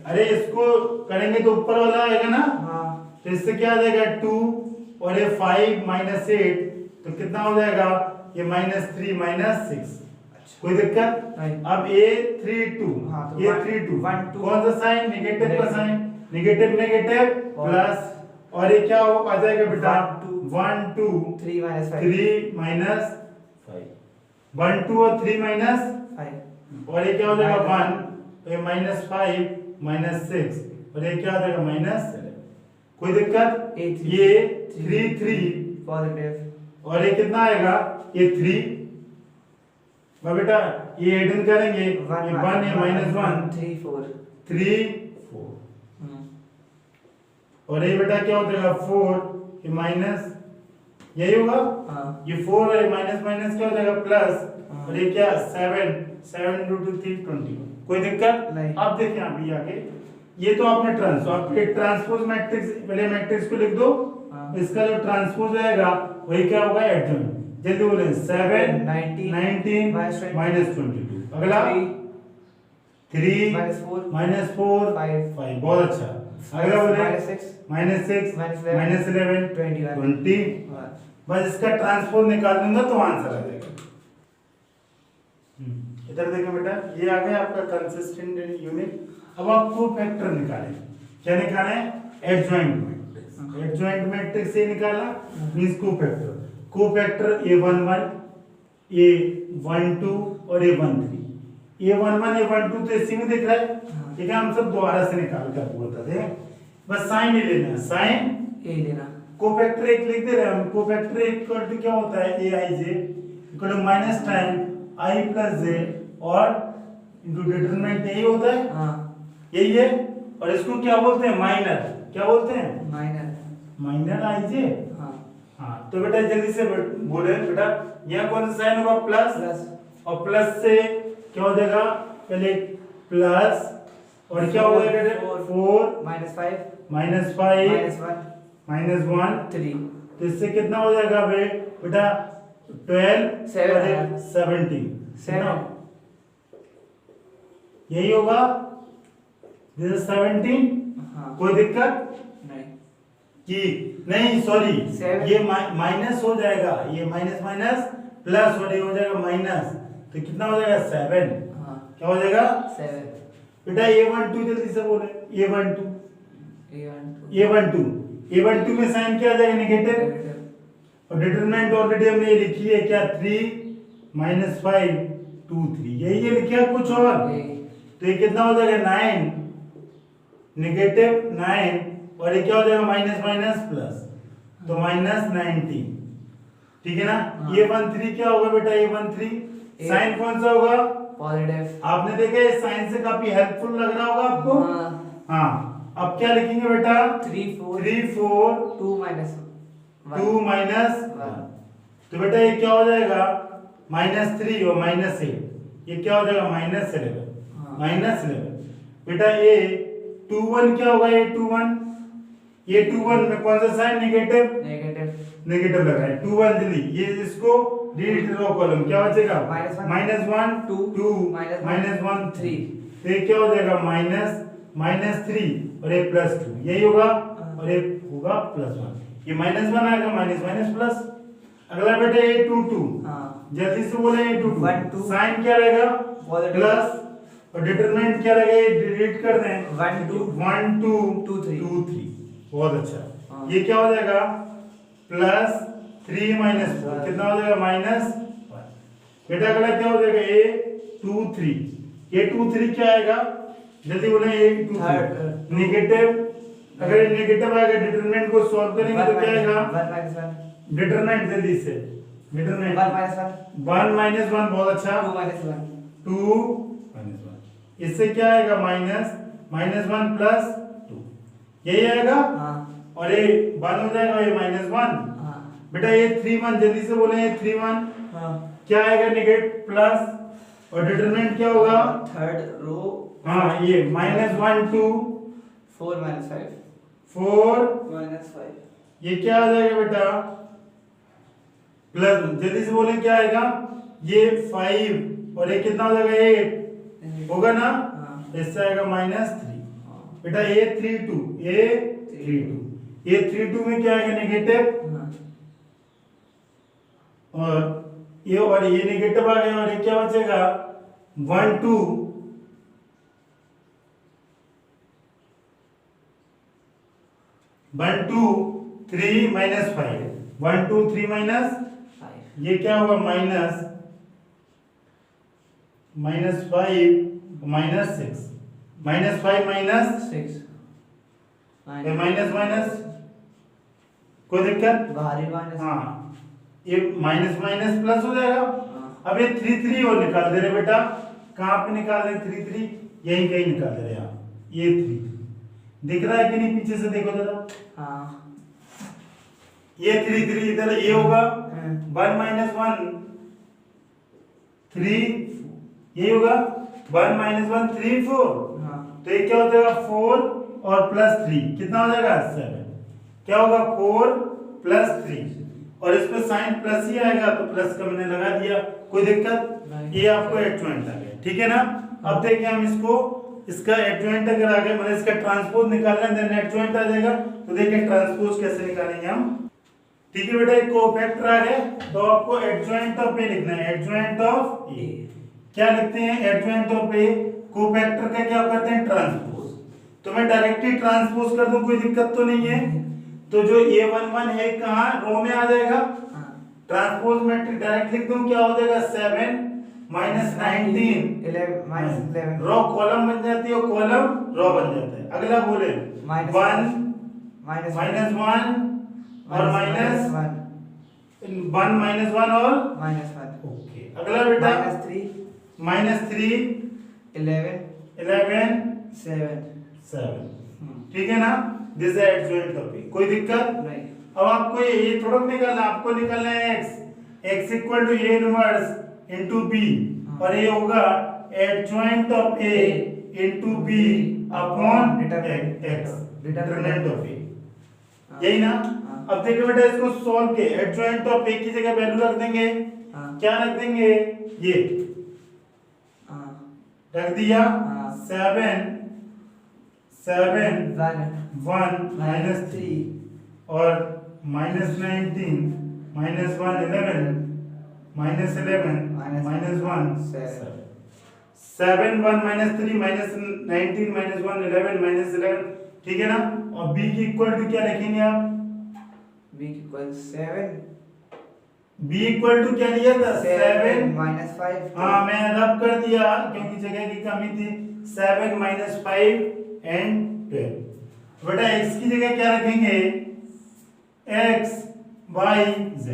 अरे इसको करेंगे तो ऊपर वाला आएगा ना
हाँ
तो इससे क्या आ जाएगा 2 और ये 5 -8 तो कितना हो जाएगा ये -3 6 कोई दिक्कत
नहीं।
अब A32
हाँ, तो
A32
1 2
कौन सा साइन नेगेटिव का साइन नेगेटिव
और-
प्लस और ये क्या हो आ जाएगा बेटा
1
1 2
3 minus 5
3 -5 1 2 और 3 माइनस
5
और ये क्या हो जाएगा 1 तो ये -5 -6 और ये क्या हो जाएगा -7 कोई दिक्कत
A3
ये 3
पॉजिटिव
और ये कितना आएगा ये 3 बेटा ये एडन करेंगे ये 1 है -1
3 4
3 4 और ये बेटा क्या हो जाएगा 4 ये माइनस यही होगा
हाँ
ये 4 है माइनस क्या हो जाएगा प्लस
हाँ।
और ये क्या 7 × 2 3 21 कोई दिक्कत
नहीं।
अब देखिए अभी आगे ये तो आपने आपके ट्रांसपोज मैट्रिक्स पहले मैट्रिक्स को लिख दो
हाँ।
इसका जो ट्रांसपोज आएगा वही क्या होगा एडजॉइंट जल्दी बोले 7 19 -22 अगला 3 -4 5 बहुत अच्छा अगला बोले
-6
-6
-11
-11 20 बस इसका ट्रांसपोज निकाल दूंगा तो आंसर आ जाएगा। इधर देखो बेटा ये आ गया आपका कंसिस्टेंट यूनिट। अब आपको फैक्टर निकालें क्या निकालें एडजॉइंट मैट्रिक्स एडजॉइंट मैट्रिक्स से निकाला मींस कोफैक्टर A11 A12 और A13 A11 A12 तो इसी में दिख रहा है ठीक है हम सब दोबारा से निकाल कर बोलते थे बस साइन ही लेना साइन
ए लेना
कोफैक्टर एक लिख दे रहे हैं हम कोफैक्टर इक्वल टू क्या होता है aij equal to minus time i plus j और इनटू डिटरमिनेंट यही होता है
हाँ
यही है और इसको क्या बोलते हैं माइनर क्या बोलते हैं
माइनर
माइनर ij
हाँ
हाँ, तो बेटा जल्दी से बोले बेटा, यहाँ कौन सा साइन होगा? प्लस।
प्लस
और प्लस से क्या हो जाएगा? पहले प्लस और क्या हो जाएगा? 4
-5
-5 -1
3
तो इससे कितना हो जाएगा बेटा? 12
7
17
7
यही होगा। This is 17।
हाँ
कोई दिक्कत
नहीं
कि नहीं? Sorry,
Seven।
ये माइनस हो जाएगा, ये माइनस माइनस प्लस और ये हो जाएगा माइनस, तो कितना हो जाएगा? 7।
हाँ
क्या हो जाएगा?
7
बेटा A12 जल्दी से बोले। A12 A12 में साइन क्या आ जाएगा? नेगेटिव। और डिटरमिनेंट ऑलरेडी हमने ये लिखी है क्या? 3 -5 2 3 यही ये लिखा है, कुछ और? तो ये कितना हो जाएगा? 9 -9 और ये क्या हो जाएगा? माइनस माइनस प्लस, तो -19। ठीक है ना? A13 क्या होगा बेटा? A13 साइन कौन सा होगा?
पॉजिटिव।
आपने देखा ये साइन से काफी हेल्पफुल लग रहा होगा आपको। हाँ, अब क्या लिखेंगे बेटा?
3 4
3 4
2 -1
2 -1 तो बेटा ये क्या हो जाएगा? -3 और -8 ये क्या हो जाएगा? -11 -11 बेटा A21 क्या होगा? A21 में कौन सा साइन? नेगेटिव
नेगेटिव
लगा है। 21 जल्दी ये इसको डिलीट करो, कॉलम क्या बचेगा? -1 2 -1 3 तो ये क्या हो जाएगा? -3 और ये +2 यही होगा, और ये होगा +1। ये -1 आएगा, माइनस माइनस प्लस। अगला बेटा A22 जल्दी से बोले। A22 साइन क्या रहेगा? प्लस और डिटरमिनेंट क्या रहेगा? ये डिलीट कर दें।
1 2
1 2
2 3
2 3 बहुत अच्छा। ये क्या हो जाएगा? +3 -4 कितना हो जाएगा? -1 बेटा अगला क्या हो जाएगा? A23 क्या आएगा? जल्दी बोले। A23 negative. अगर ये नेगेटिव आएगा डिटरमिनेंट को सॉल्व करेंगे तो क्या आएगा?
1 -1
डिटरमिनेंट जल्दी से डिटरमिनेंट
1
1 -1 बहुत अच्छा। 2 -1 इससे क्या आएगा? -1 +2 यही आएगा। और ये 1 हो जाएगा, ये -1 बेटा। ये 3 1 जल्दी से बोले। ये 3 1 क्या आएगा? नेगेटिव प्लस और डिटरमिनेंट क्या होगा?
Third row.
हाँ, ये -1 2
4 -5
4
-5
ये क्या आ जाएगा बेटा? प्लस जल्दी से बोले क्या आएगा? ये 5 और ये कितना हो जाएगा? 8 होगा ना? इससे आएगा -3 बेटा। A32 में क्या आएगा? नेगेटिव और ये नेगेटिव आ गया, और ये क्या बचेगा? 1 2 1 2 3 -5 1 2 3 माइनस ये क्या होगा? -5 -6 -5
6
ये माइनस कोई दिक्कत?
बाहरी माइनस।
हाँ, ये माइनस माइनस प्लस हो जाएगा। अब ये 3 3 और निकाल दे रहे बेटा। कहाँ पे निकाल रहे? 3 3 यहीं कहीं निकाल दे रहे यहाँ। ये 3 दिख रहा है कि नहीं? पीछे से देखो जरा।
हाँ
ये 3 3 इधर ये होगा 1 -1 3 ये होगा 1 -1 3 4। तो ये क्या हो जाएगा? 4 और +3 कितना हो जाएगा? 7। क्या होगा? 4 + 3 और इस पे साइन प्लस ही आएगा, तो प्लस का मैंने लगा दिया। कोई दिक्कत? ये आपको एडजॉइंट आ गया। ठीक है ना? अब देखिए हम इसको, इसका एडजॉइंट अगर आ गया, मतलब इसका ट्रांसपोज निकालना है, देन एडजॉइंट आ जाएगा। तो देखिए ट्रांसपोज कैसे निकालेंगे हम। ठीक है बेटा, एक कोफैक्टर आ गया, तो आपको एडजॉइंट ऑफ ए लिखना है। एडजॉइंट ऑफ ए क्या लिखते हैं? एडजॉइंट ऑफ ए कोफैक्टर का क्या करते हैं? ट्रांसपोज। तो मैं डायरेक्टली ट्रांसपोज कर दूं, कोई दिक्कत तो नहीं है। तो जो A11 है कहाँ? रो में आ जाएगा। ट्रांसपोज में डायरेक्ट लिख दूं, क्या हो जाएगा? 7 -19
11
रो कॉलम बन जाती है, कॉलम रो बन जाता है। अगला बोले 1 -1 और -1 -1 और
-1
ओके। अगला बेटा -3 11
7
7 ठीक है ना? दिस इज एडजॉइंट ऑफ ए। कोई दिक्कत?
नहीं।
अब आपको ये थोड़ा निकालना, आपको निकालना है x equal to A inverse into b, और ये होगा adjoint of a into b upon x, determinant of a, यही ना। अब देखो बेटा इसको सॉल्व के एडजॉइंट ऑफ a की जगह वैल्यू रख देंगे, क्या रख देंगे, ये रख दिया 7 1 माइनस 3 और minus 19 minus 1 11 minus 11 minus 1 7 1 minus 3 minus 19 minus 1 11 minus 11, ठीक है ना। और b की इक्वल टू क्या लिखेंगे आप,
b equal 7,
b equal to क्या लिया था 7
माइनस 5,
हाँ मैं रब कर दिया क्योंकि जगह की कमी थी, 7 माइनस 5 एंड 12। बेटा x की जगह क्या रखेंगे, x y z।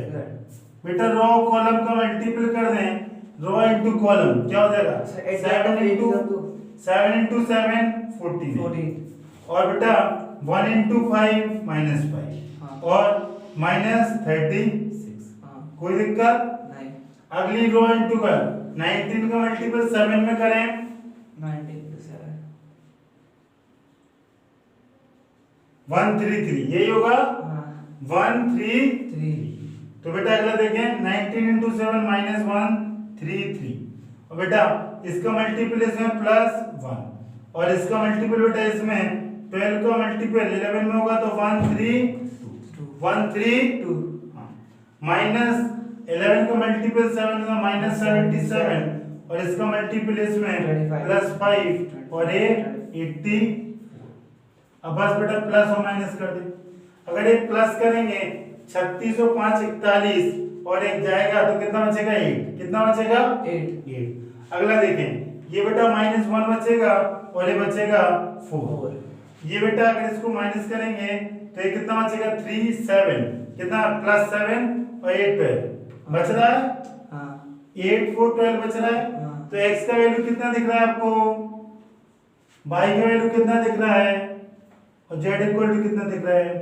बेटा रो कॉलम का मल्टीपल कर दें, रो इनटू कॉलम क्या हो जाएगा 7 इनटू 7 14, और बेटा 1 इनटू 5 माइनस 5 और माइनस 36, कोई दिक्कत
नहीं।
अगली रो इनटू कर 19 का मल्टीपल 7 में करें,
19 + 7
133, यही होगा 133।
3,
तो बेटा अगला देखें 19 इंटू 7 माइनस 133, और बेटा इसका मल्टीपल इसमें प्लस 1 और इसका मल्टीपल बेटा इसमें 12 का मल्टीपल 11 में होगा तो 132 माइनस 11 का मल्टीपल 7 का माइनस 77 और इसका मल्टीपल इसमें प्लस 5 और ये 80। अब बस बेटा प्लस और माइनस कर दे, अगर ये प्लस करेंगे 36 और 5 41 और एक जाएगा तो कितना बचेगा 8, कितना बचेगा 8। अगला देखें ये बेटा -1 बचेगा और ये बचेगा 4। ये बेटा अगर इसको माइनस करेंगे तो ये कितना बचेगा 3 7, कितना प्लस 7 और 8 12 बच रहा है, 8 4 12 बच रहा है। तो x का वैल्यू कितना दिख रहा है आपको, y का वैल्यू कितना दिख रहा है और z इक्वल टू कितना दिख रहा है,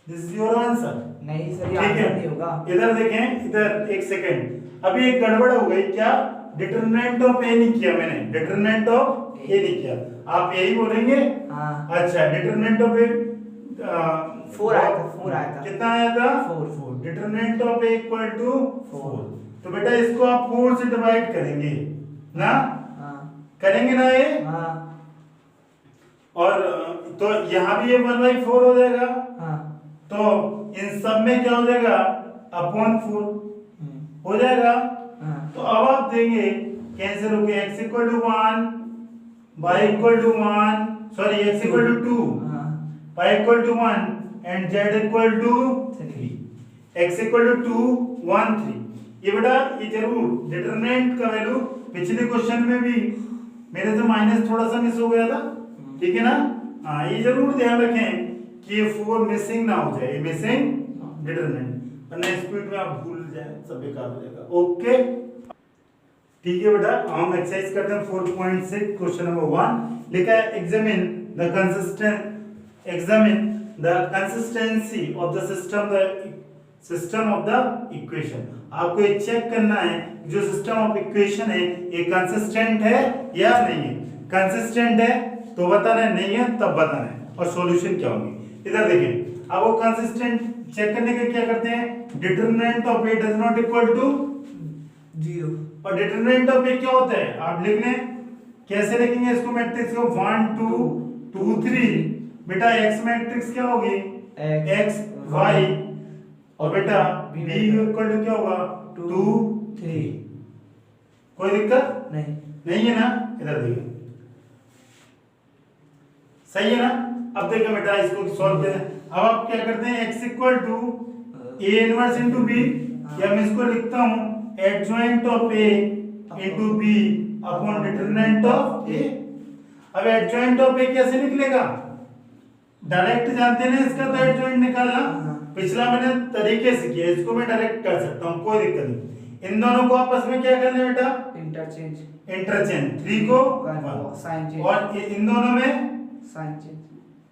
दिस इज योर आंसर।
नहीं सर, ये
ठीक
आंसर नहीं
है,
होगा।
इधर देखें, इधर एक सेकंड, अभी एक गड़बड़ हो गई, क्या डिटरमिनेंट ऑफ ए नहीं किया मैंने, डिटरमिनेंट ऑफ ए नहीं किया, आप यही बोलेंगे। अच्छा डिटरमिनेंट ऑफ ए
4 आया था,
कितना आया था
4।
Determinant of A equal to 4। तो बेटा इसको आप 4 से डिवाइड करेंगे ना, करेंगे ना ये, और तो यहाँ भी ये 1/4 हो जाएगा, तो इन सब में क्या हो जाएगा अपॉन 4 हो जाएगा। तो अब आप देंगे कैंसिल हो गया, x equal to 1 y equal to 1 sorry x equal to 2 y equal to 1 and z equal to 3, x equal to 2 1 3। ये बेटा ये जरूर डिटरमिनेंट का वैल्यू पिछले क्वेश्चन में भी मेरे से माइनस थोड़ा सा मिस हो गया था, ठीक है ना। हाँ ये जरूर ध्यान रखें कि ये 4 मिसिंग ना हो जाए, मिसिंग डिटरमिनेंट, वरना स्पीड में आप भूल जाए सब बेकार हो जाएगा। ओके ठीक है बेटा, हम एक्सरसाइज करते हैं 4.6 क्वेश्चन नंबर 1। लिखा है examine the consistency of the system of the equation. आपको ये चेक करना है जो सिस्टम ऑफ इक्वेशन है ये कंसिस्टेंट है या नहीं है। कंसिस्टेंट है तो बताना है, नहीं है तब बताना है, और सॉल्यूशन क्या होगी। इधर देखें, अब वो कंसिस्टेंट चेक करने के क्या करते हैं, determinant of A does not equal to
0,
और डिटरमिनेंट ऑफ ए क्या होता है आप लिख लें, कैसे लिखेंगे इसको मैट्रिक्स को 1 2 2 3। बेटा x मैट्रिक्स क्या होगी x y, और बेटा b इक्वल टू क्या होगा 2 3। कोई दिक्कत नहीं है ना। इधर देखिए सही है ना। अब देखो बेटा इसको सॉल्व करें, अब आप क्या करते हैं x equal to a inverse into b, या मैं इसको लिखता हूं adjoint of a into b upon determinant of a। अब एडजॉइंट ऑफ a कैसे निकलेगा, डायरेक्ट जानते हैं ना इसका, तो एडजॉइंट निकालना पिछला मैंने तरीके से किया, इसको मैं डायरेक्ट कर सकता हूं, कोई दिक्कत नहीं। इन दोनों को आपस में क्या कर ले बेटा, इंटरचेंज 3 को 1 और इन दोनों में
साइन चेंज,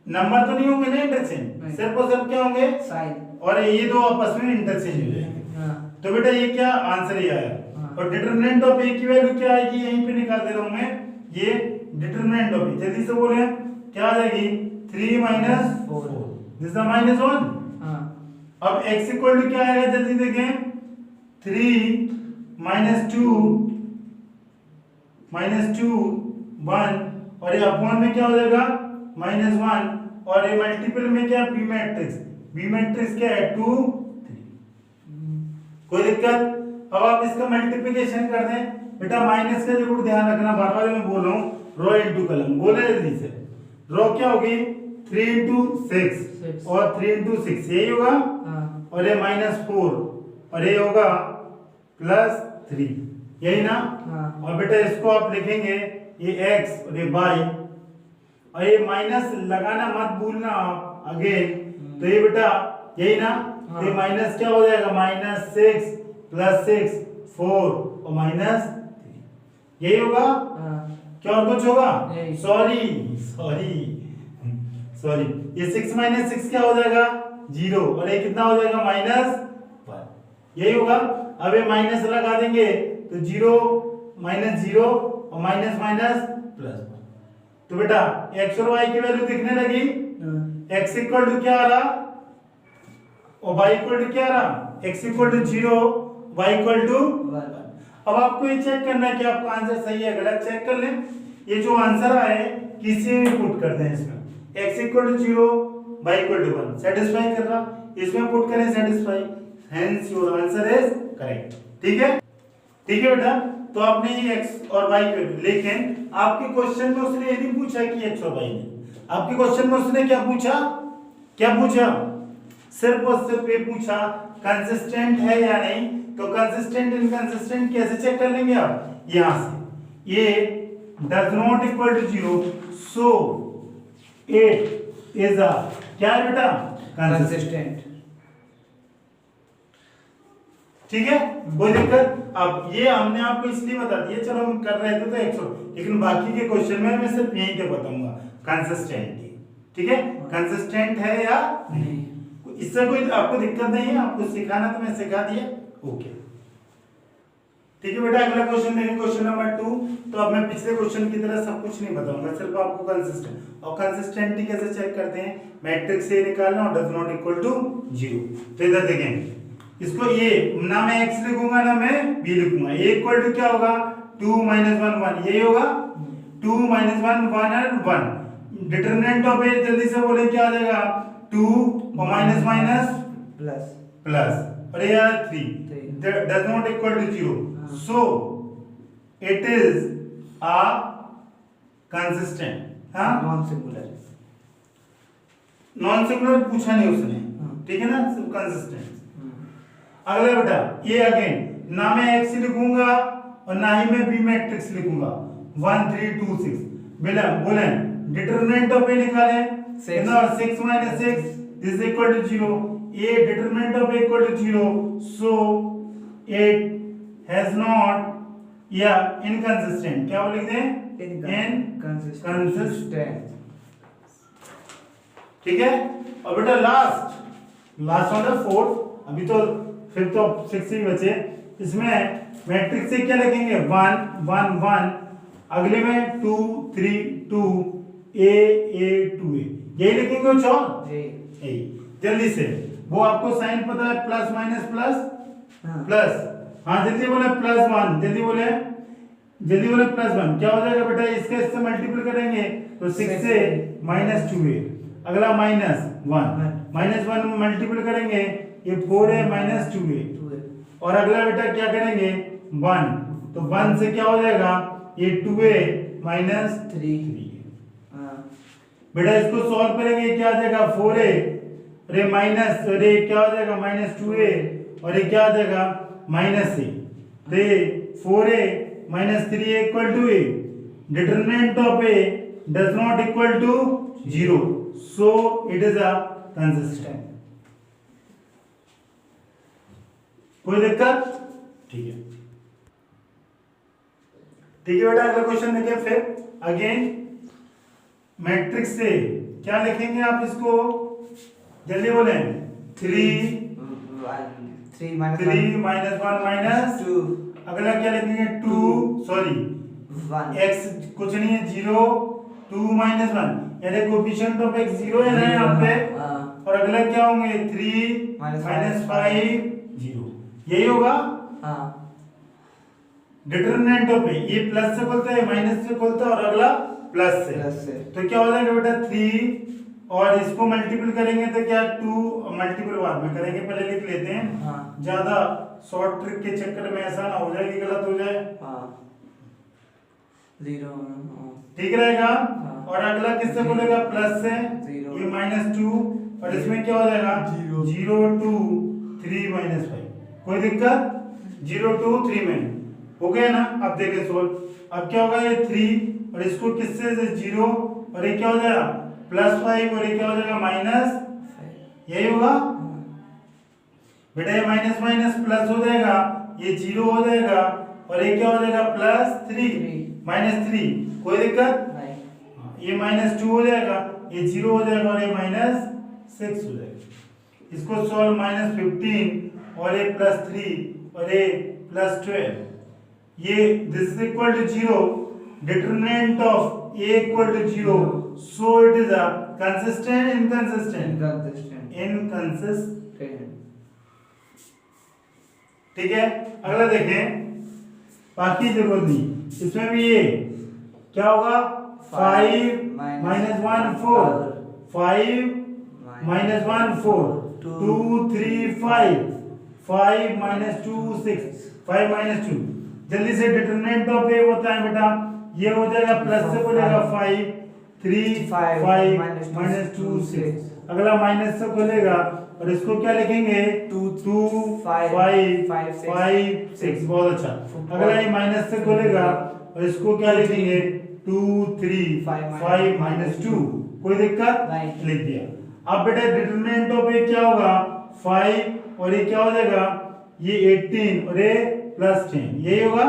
नंबर तो नहीं होंगे ना इंटरचेंज, सिर्फ और सिर्फ क्या होंगे
साइन।
और ये दो आपस में इंटरचेंज हो जाएंगे।
हाँ
तो बेटा ये क्या आंसर ही आया।
हाँ।
और डिटरमिनेंट ऑफ ए की वैल्यू क्या आएगी, यहीं पे निकाल दे रहा हूं मैं। ये डिटरमिनेंट ऑफ ए जल्दी से बोले क्या आ जाएगी, 3 माइनस 4 दिस इज माइनस 1।
हाँ
अब x इक्वल टू क्या आएगा जल्दी देखें, 3 माइनस 2 1 और ये अपॉन में क्या हो जाएगा -1 और ये मल्टीपल में क्या बी मैट्रिक्स क्या है 2 3। कोई दिक्कत। अब आप इसका मल्टीप्लिकेशन कर दें बेटा, माइनस का जरूर ध्यान रखना, बार बार मैं बोल रहा हूँ। रो इनटू कॉलम बोले जल्दी से। रो क्या होगी 3 into 6 और 3 into 6 यही होगा।
हाँ
और ये -4 और ये होगा +3 यही ना।
हाँ।
और बेटा इसको आप लिखेंगे ये x और ये y और ये माइनस लगाना मत भूलना आप अगेन। तो ये बेटा यही ना।
हाँ।
तो ये माइनस क्या हो जाएगा -6 +6 4 और -3 यही होगा।
हाँ
क्या और कुछ होगा,
नहीं।
सॉरी ये 6 - 6 क्या हो जाएगा 0 और ये कितना हो जाएगा -1 यही होगा। अब ये माइनस लगा देंगे तो 0 -0 और +1। तो बेटा x और y की वैल्यू दिखने लगी।
हाँ।
x इक्वल टू क्या आ रहा और y इक्वल टू क्या आ रहा, x equal to 0 y equal to 1। अब आपको ये चेक करना है कि आपका आंसर सही है गलत, चेक कर लें। ये जो आंसर आए किसी में पुट कर दें इसमें, x equal to 0 y equal to 1 satisfy कर रहा, इसमें पुट करें satisfy, hence your answer is correct. ठीक है बेटा। तो आपने ये x और y पे, लेकिन आपके क्वेश्चन में उसने ये नहीं पूछा कि x और y ने, आपके क्वेश्चन में उसने क्या पूछा सिर्फ और सिर्फ ये पूछा कंसिस्टेंट है या नहीं। तो कंसिस्टेंट इनकंसिस्टेंट कैसे चेक कर लेंगे आप, यहां से ये does not equal to 0 so it is a क्या है बेटा कंसिस्टेंट। ठीक है कोई दिक्कत। अब ये हमने आपको इसलिए बता दिया, चलो हम कर रहे थे तो 100, लेकिन बाकी के क्वेश्चन में मैं सिर्फ यही के बताऊंगा कंसिस्टेंट की। ठीक है कंसिस्टेंट है या नहीं, इससे कोई आपको दिक्कत नहीं है, आपको सिखाना तो मैं सिखा दिया। ओके ठीक है बेटा। अगला क्वेश्चन देखेंगे क्वेश्चन नंबर 2। तो अब मैं पिछले क्वेश्चन की तरह सब कुछ नहीं बताऊंगा, सिर्फ आपको कंसिस्टेंट और कंसिस्टेंटी कैसे चेक करते हैं, मैट्रिक्स से निकालना और डज नॉट इक्वल टू 0। तो इधर देखें, इसको ये ना मैं x लिखूंगा ना मैं b लिखूंगा। a इक्वल टू क्या होगा 2 - 1 1 यही होगा। 2 - 1 1 और 1 डिटरमिनेंट ऑफ a जल्दी से बोले क्या आ जाएगा 2 और माइनस प्लस और ये 3 does not equal to 0 so it is a consistent. हाँ नॉन सिंगुलर पूछा नहीं उसने, ठीक है ना, सिर्फ कंसिस्टेंट। अगला बेटा ये अगेन ना मैं x लिखूंगा और ना ही मैं b मैट्रिक्स लिखूंगा 1 3 2 6 बोले डिटरमिनेंट ऑफ a निकाले कितना 6 - 6 this equal to 0। a determinant of a equal to 0 so it has not या इनकंसिस्टेंट। क्या वो लिख दें इनकंसिस्टेंट। ठीक है। और बेटा लास्ट ऑर्डर 4, अभी तो फिर तो 6 ही बचे। इसमें मैट्रिक्स से क्या लिखेंगे 1 1 1, अगले में 2 3 2 a a 2 a यही लिखेंगे कुछ और यही। जल्दी से वो आपको साइन पता है प्लस माइनस प्लस। हाँ जल्दी बोले +1, जल्दी बोले +1 क्या हो जाएगा बेटा, इसका इससे मल्टीपल करेंगे तो 6 से -2a। अगला -1 मल्टीपल करेंगे ये 4 है -2a। और अगला बेटा क्या करेंगे 1, तो 1 से क्या हो जाएगा ये 2a -3। बेटा इसको सॉल्व करेंगे क्या आ जाएगा 4a और ये माइनस और ये क्या हो जाएगा -2a और ये क्या आ जाएगा -a। तो ये 4a -3a equal to a determinant of a does not equal to 0 so it is a consistent. कोई दिक्कत। ठीक है बेटा। अगला क्वेश्चन देखिए फिर अगेन मैट्रिक्स से क्या लिखेंगे आप, इसको जल्दी बोलें
3 minus
3 minus 1 minus
2
अगला क्या लिखेंगे 2 सॉरी
1
x कुछ नहीं है 0 2 minus 1 यानी कोफिशिएंट ऑफ x 0 है ना यहाँ पे और अगला क्या होंगे 3 minus 5 0 यही होगा
हाँ
डिटरमिनेंट ऑफ ये प्लस से खोलता है माइनस से खोलता है और अगला प्लस से तो क्या हो जाएगा बेटा 3 और इसको मल्टीपल करेंगे तो क्या 2 मल्टीपल बाद में करेंगे पहले लिख लेते हैं
हाँ
ज्यादा शॉर्ट ट्रिक के चक्कर में ऐसा ना हो जाए कि गलत हो जाए
हाँ 0
ठीक रहेगा
हाँ।
और अगला किससे बोलेगा प्लस से
0
ये -2 और इसमें क्या हो जाएगा 0 2 3 -5 कोई दिक्कत 0 2 3 में हो गया ना अब देखिए सोल्व अब क्या होगा ये 3 और इसको किससे से 0 और ये क्या हो जाएगा +5 और ये क्या हो जाएगा माइनस यही होगा बेटा ये माइनस माइनस प्लस हो जाएगा ये 0 हो जाएगा और ये क्या हो जाएगा +3 -3 कोई दिक्कत
नहीं
ये -2 हो जाएगा ये 0 हो जाएगा और ये -6 हो जाएगा इसको सॉल्व -15 और ये +3 और ये +12 ये this is equal to 0 determinant of a equal to 0 so it is a consistent inconsistent ठीक है अगला देखें बाकी जरूरत नहीं इसमें भी ये क्या होगा 5 minus 1 4 5 minus 1 4 2 3 5 5 minus 2 6 5 minus 2 जल्दी से डिटरमिनेंट ऑफ ए होता है बेटा ये हो जाएगा प्लस से बोलेगा 5 3 5 -2 6 अगला माइनस से खोलेगा और इसको क्या लिखेंगे 2 5 5 6 बहुत अच्छा अगला ये माइनस से खोलेगा और इसको क्या लिखेंगे 2 3 5 -2 कोई दिक्कत
नहीं
लिख दिया अब बेटा डिटरमिनेंट ऑफ ए क्या होगा 5 और ये क्या हो जाएगा ये 18 और ये +10 यही होगा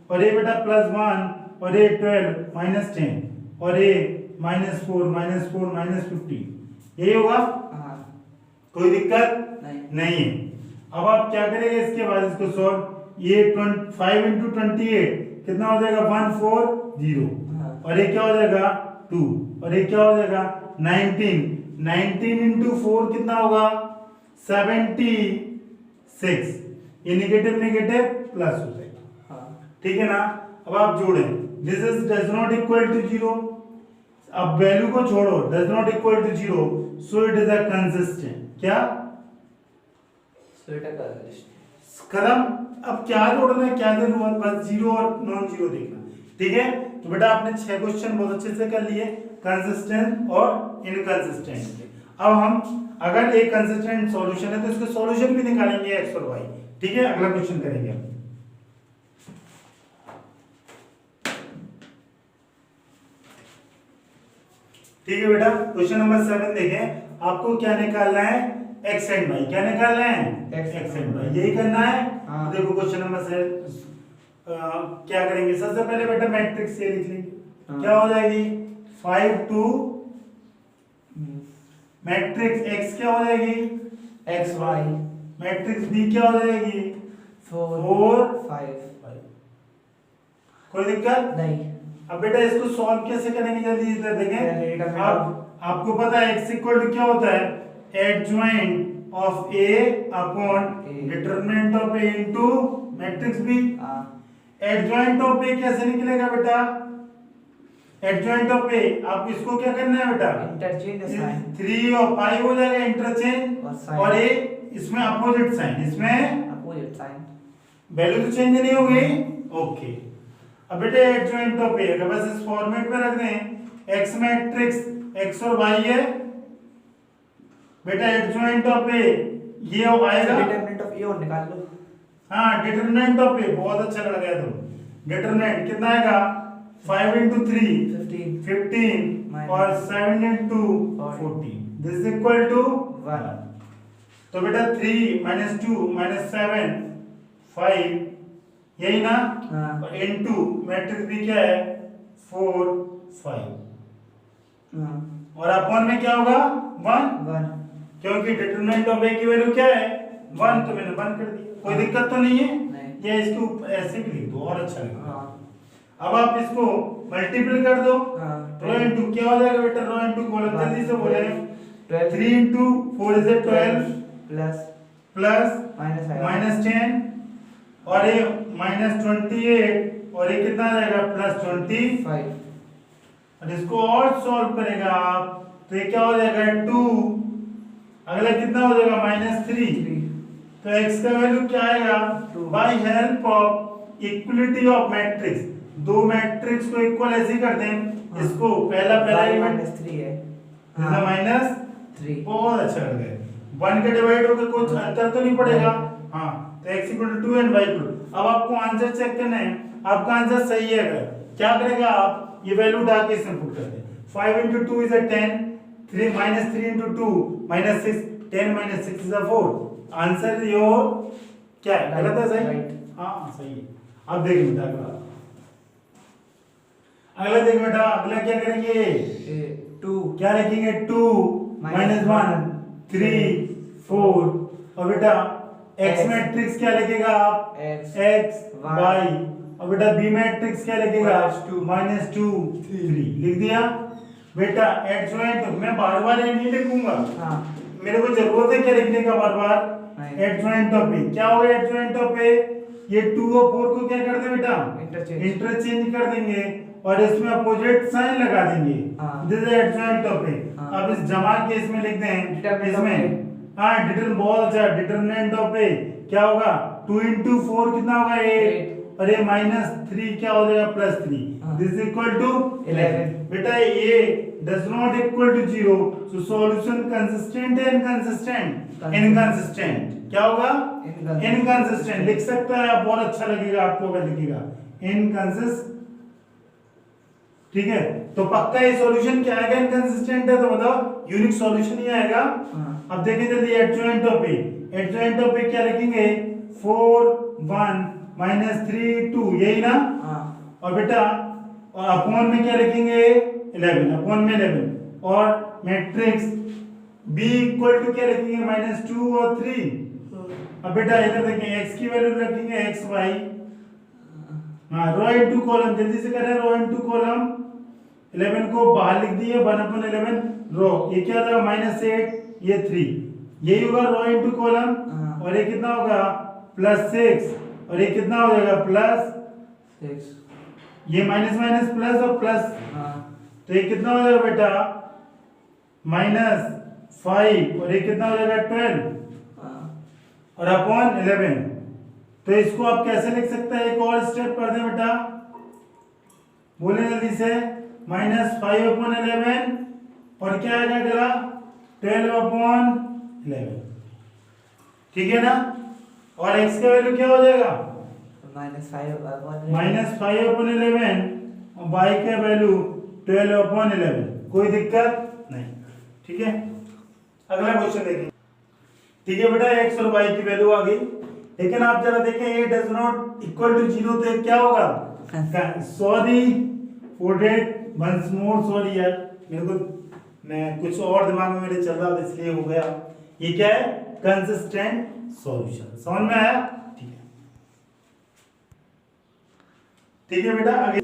और ये बेटा +1 और ये 12 -10 और ये -4 -15 यही होगा कोई दिक्कत नहीं है अब आप क्या करेंगे इसके बाद इसको सॉल्व ये 5 into 28 कितना हो जाएगा 140 और ये क्या हो जाएगा 2 और ये क्या हो जाएगा 19 into 4 कितना होगा 76 ये नेगेटिव नेगेटिव प्लस हो जाएगा ठीक है ना अब आप जोड़ें this is does not equal to 0 अब वैल्यू को छोड़ो does not equal to 0 so it is a consistent क्या कदम अब क्या जोड़ना है क्या जरूरत बस 0 और नॉन 0 देखना ठीक है तो बेटा आपने 6 क्वेश्चन बहुत अच्छे से कर लिए कंसिस्टेंट और इनकंसिस्टेंट के अब हम अगर एक कंसिस्टेंट सॉल्यूशन है तो इसके सॉल्यूशन भी निकालेंगे x और y ठीक है अगला क्वेश्चन करेंगे हम ठीक है बेटा क्वेश्चन नंबर 7 देखें आपको क्या निकालना है x एंड y क्या निकालना है x एंड y यही करना है तो देखो क्वेश्चन नंबर 7 क्या करेंगे सबसे पहले बेटा मैट्रिक्स ये लिख लेंगे क्या हो जाएगी 5 2 मैट्रिक्स x क्या हो जाएगी
x y
मैट्रिक्स b क्या हो जाएगी 4 5 कोई दिक्कत
नहीं
अब बेटा इसको सॉल्व कैसे करेंगे जल्दी इधर देखें आप आपको पता है x इक्वल टू क्या होता है adjoint of a upon determinant of a into matrix b adjoint of a कैसे निकलेगा बेटा एडजॉइंट ऑफ a आप इसको क्या करना है बेटा
इंटरचेंज साइन
3 और 5 हो जाएगा इंटरचेंज और a इसमें अपोजिट साइन इसमें
अपोजिट साइन
वैल्यू तो चेंज नहीं होगी ओके अब बेटे एडजॉइंट ऑफ ए अगर बस इस फॉर्मेट में रख दें x मैट्रिक्स x और y है बेटा एडजॉइंट ऑफ ए ये आएगा
डिटरमिनेंट ऑफ ए और निकाल लो
हां डिटरमिनेंट ऑफ ए बहुत अच्छा लगाया तुम डिटरमिनेंट कितना आएगा 5 into 3 15 और 7 into 14 this is equal to 1 तो बेटा 3 -2 -7 5 यही ना और इनटू मैट्रिक्स भी क्या है 4 5 और अपॉन में क्या होगा 1 क्योंकि डिटरमिनेंट ऑफ ए की वैल्यू क्या है 1, तो मैंने 1 कर दिया, कोई दिक्कत तो नहीं है।
नहीं।
या इसके ऊपर ऐसे भी लिख दो और अच्छा लगेगा।
हाँ
अब आप इसको मल्टीपल कर दो,
हाँ
रो इनटू क्या हो जाएगा बेटा, रो इनटू कॉलम, जल्दी से बोले
12
3 into 4 is 12
plus
plus
minus
-10 और ये -28 और ये कितना आ जाएगा +25।
5
और इसको और सॉल्व करेगा आप तो ये क्या हो जाएगा 2, अगला कितना हो जाएगा -3। तो x का वैल्यू क्या आएगा, by help of equality of matrix, दो मैट्रिक्स को इक्वल ऐसे ही करते हैं। इसको पहला एलिमेंट
-3 है,
-3, बहुत अच्छा कर गए। 1 के डिवाइड होकर कुछ अंतर तो नहीं पड़ेगा। हाँ, तो x = 2 and y = अब आपको आंसर चेक करना है, आपका आंसर सही है अगर क्या करेगा, आप ये वैल्यू उठा के इसमें पुट कर दें। 5 × 2 is 10, 3 × 2 -6, 10 - 6 is 4। आंसर योर क्या है, गलत है सही? हाँ सही है। अब देखिए बेटा अगला देख बेटा, अगला क्या करेंगे,
2
क्या लिखेंगे 2 -1 3 4 और बेटा x मैट्रिक्स क्या लिखेगा आप, x y और बेटा b मैट्रिक्स क्या लिखेगा, -2 3 लिख दिया बेटा। एडजॉइंट मैं बार बार ये नहीं लिखूंगा,
हाँ
मेरे को जरूरत है क्या लिखने का बार बार, एडजॉइंट ऑफ ए क्या होगा, एडजॉइंट ऑफ ए ये 2 और 4 को क्या कर दे बेटा, इंटरचेंज कर देंगे और इसमें अपोजिट साइन लगा देंगे। दिस इज एडजॉइंट ऑफ ए। अब इस जमा के इसमें लिख दें, इसमें हाँ डिटरमिनेंट, बहुत अच्छा, डिटरमिनेंट ऑफ ए क्या होगा 2 × 4 कितना होगा 8 और ये -3 क्या हो जाएगा +3, दिस इज इक्वल टू 11। बेटा ये does not equal to 0, so solution consistent है इनकंसिस्टेंट, इनकंसिस्टेंट क्या होगा, इनकंसिस्टेंट लिख सकता है आप, बहुत अच्छा लगेगा आपको अगर लिखेगा इनकंसिस्टेंट। ठीक है, तो पक्का ये सॉल्यूशन क्या आएगा, इनकंसिस्टेंट है तो बताओ यूनिक सॉल्यूशन ही आएगा। अब देखें जल्दी adjoint of A, adjoint of A क्या लिखेंगे 4 1 -3 2 यही ना, और बेटा और अपॉन में क्या लिखेंगे 11, अपॉन में 11 और मैट्रिक्स b = क्या लिखेंगे -2 और 3। अब बेटा इधर देखें x की वैल्यू रखेंगे x y, हाँ रो इनटू कॉलम, जल्दी से करें रो इनटू कॉलम, 11 को बाहर लिख दिए 1/11 रो, ये क्या था -8 ये 3, यही होगा रो इनटू कॉलम और ये कितना होगा +6 और ये कितना हो जाएगा +6, ये माइनस प्लस और प्लस, तो ये कितना हो जाएगा बेटा -5 और ये कितना हो जाएगा 12 और अपॉन 11। तो इसको आप कैसे लिख सकते हैं, एक और स्टेप कर दें बेटा, बोले जल्दी से, -5/11 और क्या आएगा अगला 12/11, ठीक है ना। और x का वैल्यू क्या हो जाएगा -5/11 और y का वैल्यू 12/11, कोई दिक्कत नहीं, ठीक है। अगला क्वेश्चन देखिए, ठीक है बेटा x और y की वैल्यू आ गई, लेकिन आप जरा देखें ये डज नॉट इक्वल टू 0, तो क्या होगा, sorry for that, once more sorry यार, मेरे को मैं कुछ और दिमाग में मेरे चल रहा था इसलिए हो गया। ये क्या है, कंसिस्टेंट सॉल्यूशन, समझ में आया, ठीक है बेटा। आगे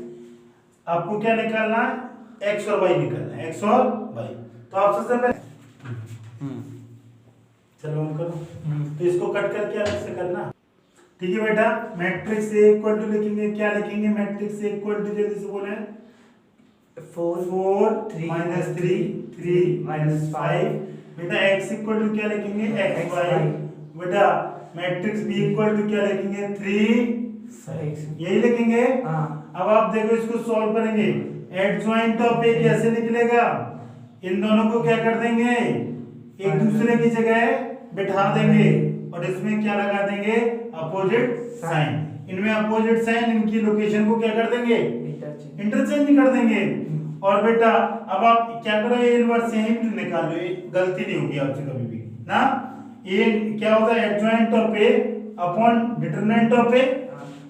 आपको क्या निकालना है, x और y निकालना है, x और y। तो आप सबसे पहले चलो हम करो, तो इसको कट करके अलग से करना, ठीक है बेटा। मैट्रिक्स A = लिखेंगे, क्या लिखेंगे मैट्रिक्स A = जल्दी से बोले 4 3 3 -5 बेटा। x = क्या लिखेंगे xy बेटा। मैट्रिक्स B = क्या लिखेंगे 3 यही लिखेंगे। अब आप देखो इसको सॉल्व करेंगे, एडजॉइंट ऑफ ए कैसे निकलेगा, इन दोनों को क्या कर देंगे, एक दूसरे की जगह बिठा देंगे और इसमें क्या लगा देंगे, अपोजिट साइन। इनमें अपोजिट साइन, इनकी लोकेशन को क्या कर देंगे, इंटरचेंज कर देंगे। और बेटा अब आप क्या करो, ये इनवर्स यहीं निकाल लो, ये गलती नहीं होगी आपसे कभी भी ना। ये क्या होता है, adjoint of A upon determinant of A.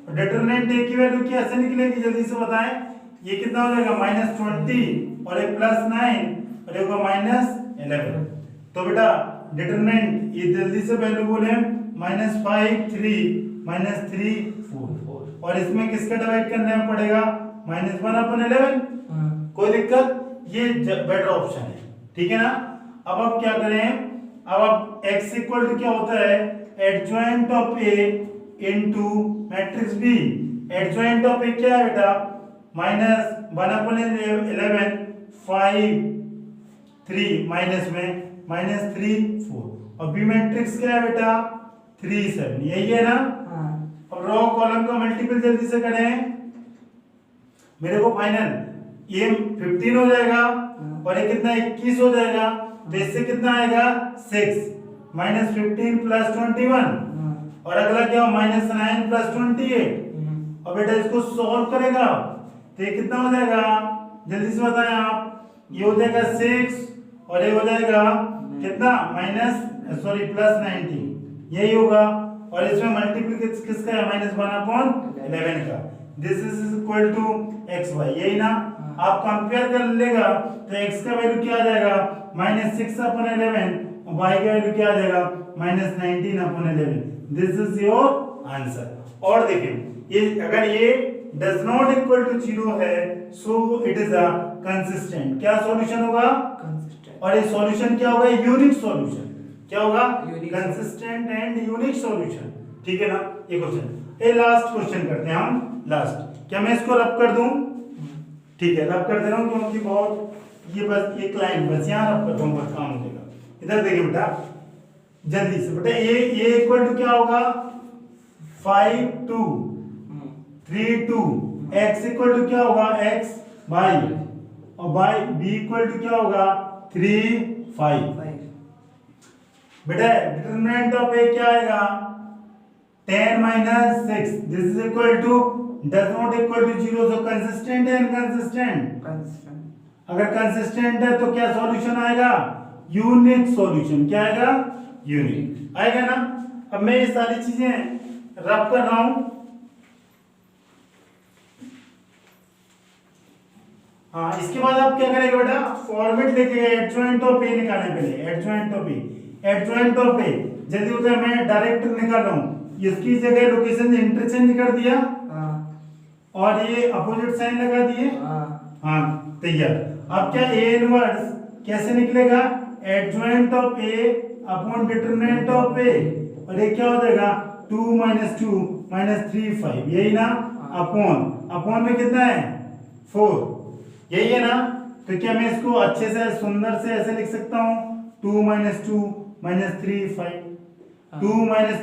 Determinant A की वैल्यू कैसे निकलेगी जल्दी से बताएं, ये कितना हो जाएगा -20 और ये +9 और ये -11। तो बेटा डिटरमिनेंट ये जल्दी से वैल्यू बोले -5 3 4 और इसमें किसका डिवाइड करना पड़ेगा -1/11 कोई दिक्कत ये बेटर ऑप्शन है ठीक है ना। अब आप क्या करें अब आप x इक्वल टू क्या होता है adjoint of a into matrix b adjoint of a क्या है बेटा -1/11 5 3 माइनस में -3 4 और b मैट्रिक्स क्या है बेटा 3 7 यही है ना। अब रो कॉलम का मल्टीपल जल्दी से करें मेरे को फाइनल ये 15 हो जाएगा और ये कितना 21 हो जाएगा तो इससे कितना आएगा 6 -15 + 21 और अगला क्या हो -9 + 28 और बेटा इसको सॉल्व करेगा तो ये कितना हो जाएगा जल्दी से बताएं आप ये हो जाएगा 6 और ये हो जाएगा कितना +19 यही होगा और इसमें मल्टीप्लिकेशन किसका है -1/11 का this is equal to xy यही ना। आप कंपेयर कर लेगा तो x का वैल्यू क्या आ जाएगा -6/11 और y का वैल्यू क्या आ जाएगा -19/11 दिस इज योर आंसर। और देखिए ये अगर ये डज नॉट इक्वल टू 0 है सो इट इज अ कंसिस्टेंट क्या सॉल्यूशन होगा
कंसिस्टेंट
और ये सॉल्यूशन क्या होगा यूनिक सॉल्यूशन क्या होगा
Unique
consistent and unique solution ठीक है ना। ये क्वेश्चन ये लास्ट क्वेश्चन करते हैं हम लास्ट क्या मैं इसको रब कर दूं ठीक है रब कर दे रहा हूं क्योंकि बहुत ये बस एक लाइन बस यहां रब कर दूं बस काम हो जाएगा। इधर देखिए बेटा जल्दी से बेटा ये इक्वल टू क्या होगा 5 2 3 2 x इक्वल टू क्या होगा x y और y b इक्वल टू क्या होगा 3 5 बेटा डिटरमिनेंट ऑफ a क्या आएगा 10 - 6 this is equal to does not equal to 0 so consistent है इनकंसिस्टेंट अगर कंसिस्टेंट है तो क्या सॉल्यूशन आएगा यूनिक सॉल्यूशन क्या आएगा यूनिक आएगा ना। अब मैं ये सारी चीजें रब कर रहा हूं हाँ इसके बाद आप क्या करेंगे बेटा फॉर्मेट लेके एडजॉइंट ऑफ ए निकालने पहले एडजॉइंट ऑफ ए जल्दी होता है मैं डायरेक्ट निकाल रहा हूं इसकी जगह लोकेशन इंटरचेंज कर दिया और ये अपोजिट साइन लगा दिए हाँ तैयार। अब क्या ए इनवर्स कैसे निकलेगा adjoint of A upon determinant of A और ये क्या हो जाएगा 2 - 2 - 3 5 यही ना अपॉन में कितना है 4 यही है ना। तो क्या मैं इसको अच्छे से सुंदर से ऐसे लिख सकता हूँ 2 - 2 - 3 5 2 -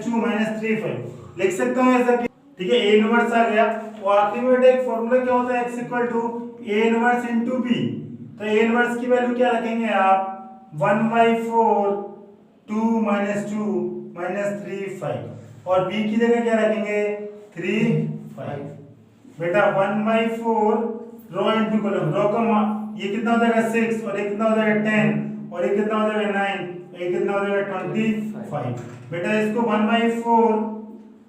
2 - 3 5 लिख सकता हूँ ऐसा ठीक है। ए इनवर्स आ गया और आखिरी में एक फॉर्मूला क्या होता है x = a इनवर्स * b तो a इनवर्स की वैल्यू क्या रखेंगे आप 1/4 2 - 2 - 3 5 और b की जगह क्या रखेंगे 3 5 बेटा 1/4 रो इनटू कॉलम रो का ये कितना हो जाएगा 6 और ये कितना हो जाएगा 10 और ये कितना हो जाएगा 9 ये कितना हो जाएगा 25 बेटा इसको 1/4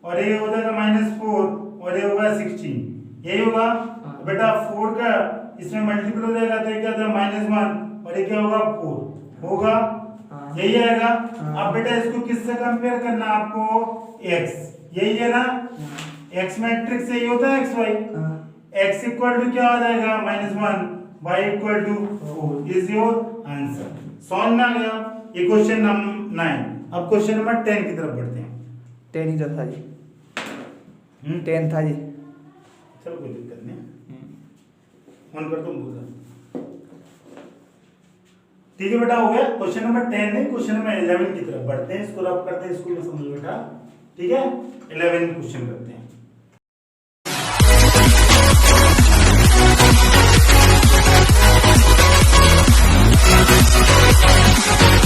और ये हो जाएगा -4 और ये होगा 16 यही होगा बेटा 4 का इसमें मल्टीपल हो जाएगा तो ये क्या हो जाएगा -1 और ये क्या होगा 4 होगा यही आएगा। अब बेटा इसको किससे कंपेयर करना आपको x यही है ना x मैट्रिक्स से ये होता है xy x इक्वल टू क्या आ जाएगा -1 y equal to 4 is your answer. Solve में आ गया ये क्वेश्चन नंबर 9। अब क्वेश्चन नंबर 10 की तरफ बढ़ते हैं
10 ही तो था जी 10 था जी
चलो कोई दिक्कत नहीं फोन कर तुम बोल ठीक है बेटा हो गया क्वेश्चन नंबर 10 नहीं क्वेश्चन नंबर 11 की तरफ बढ़ते हैं इसको रब करते हैं इसको समझ बेटा ठीक है 11 क्वेश्चन करते हैं।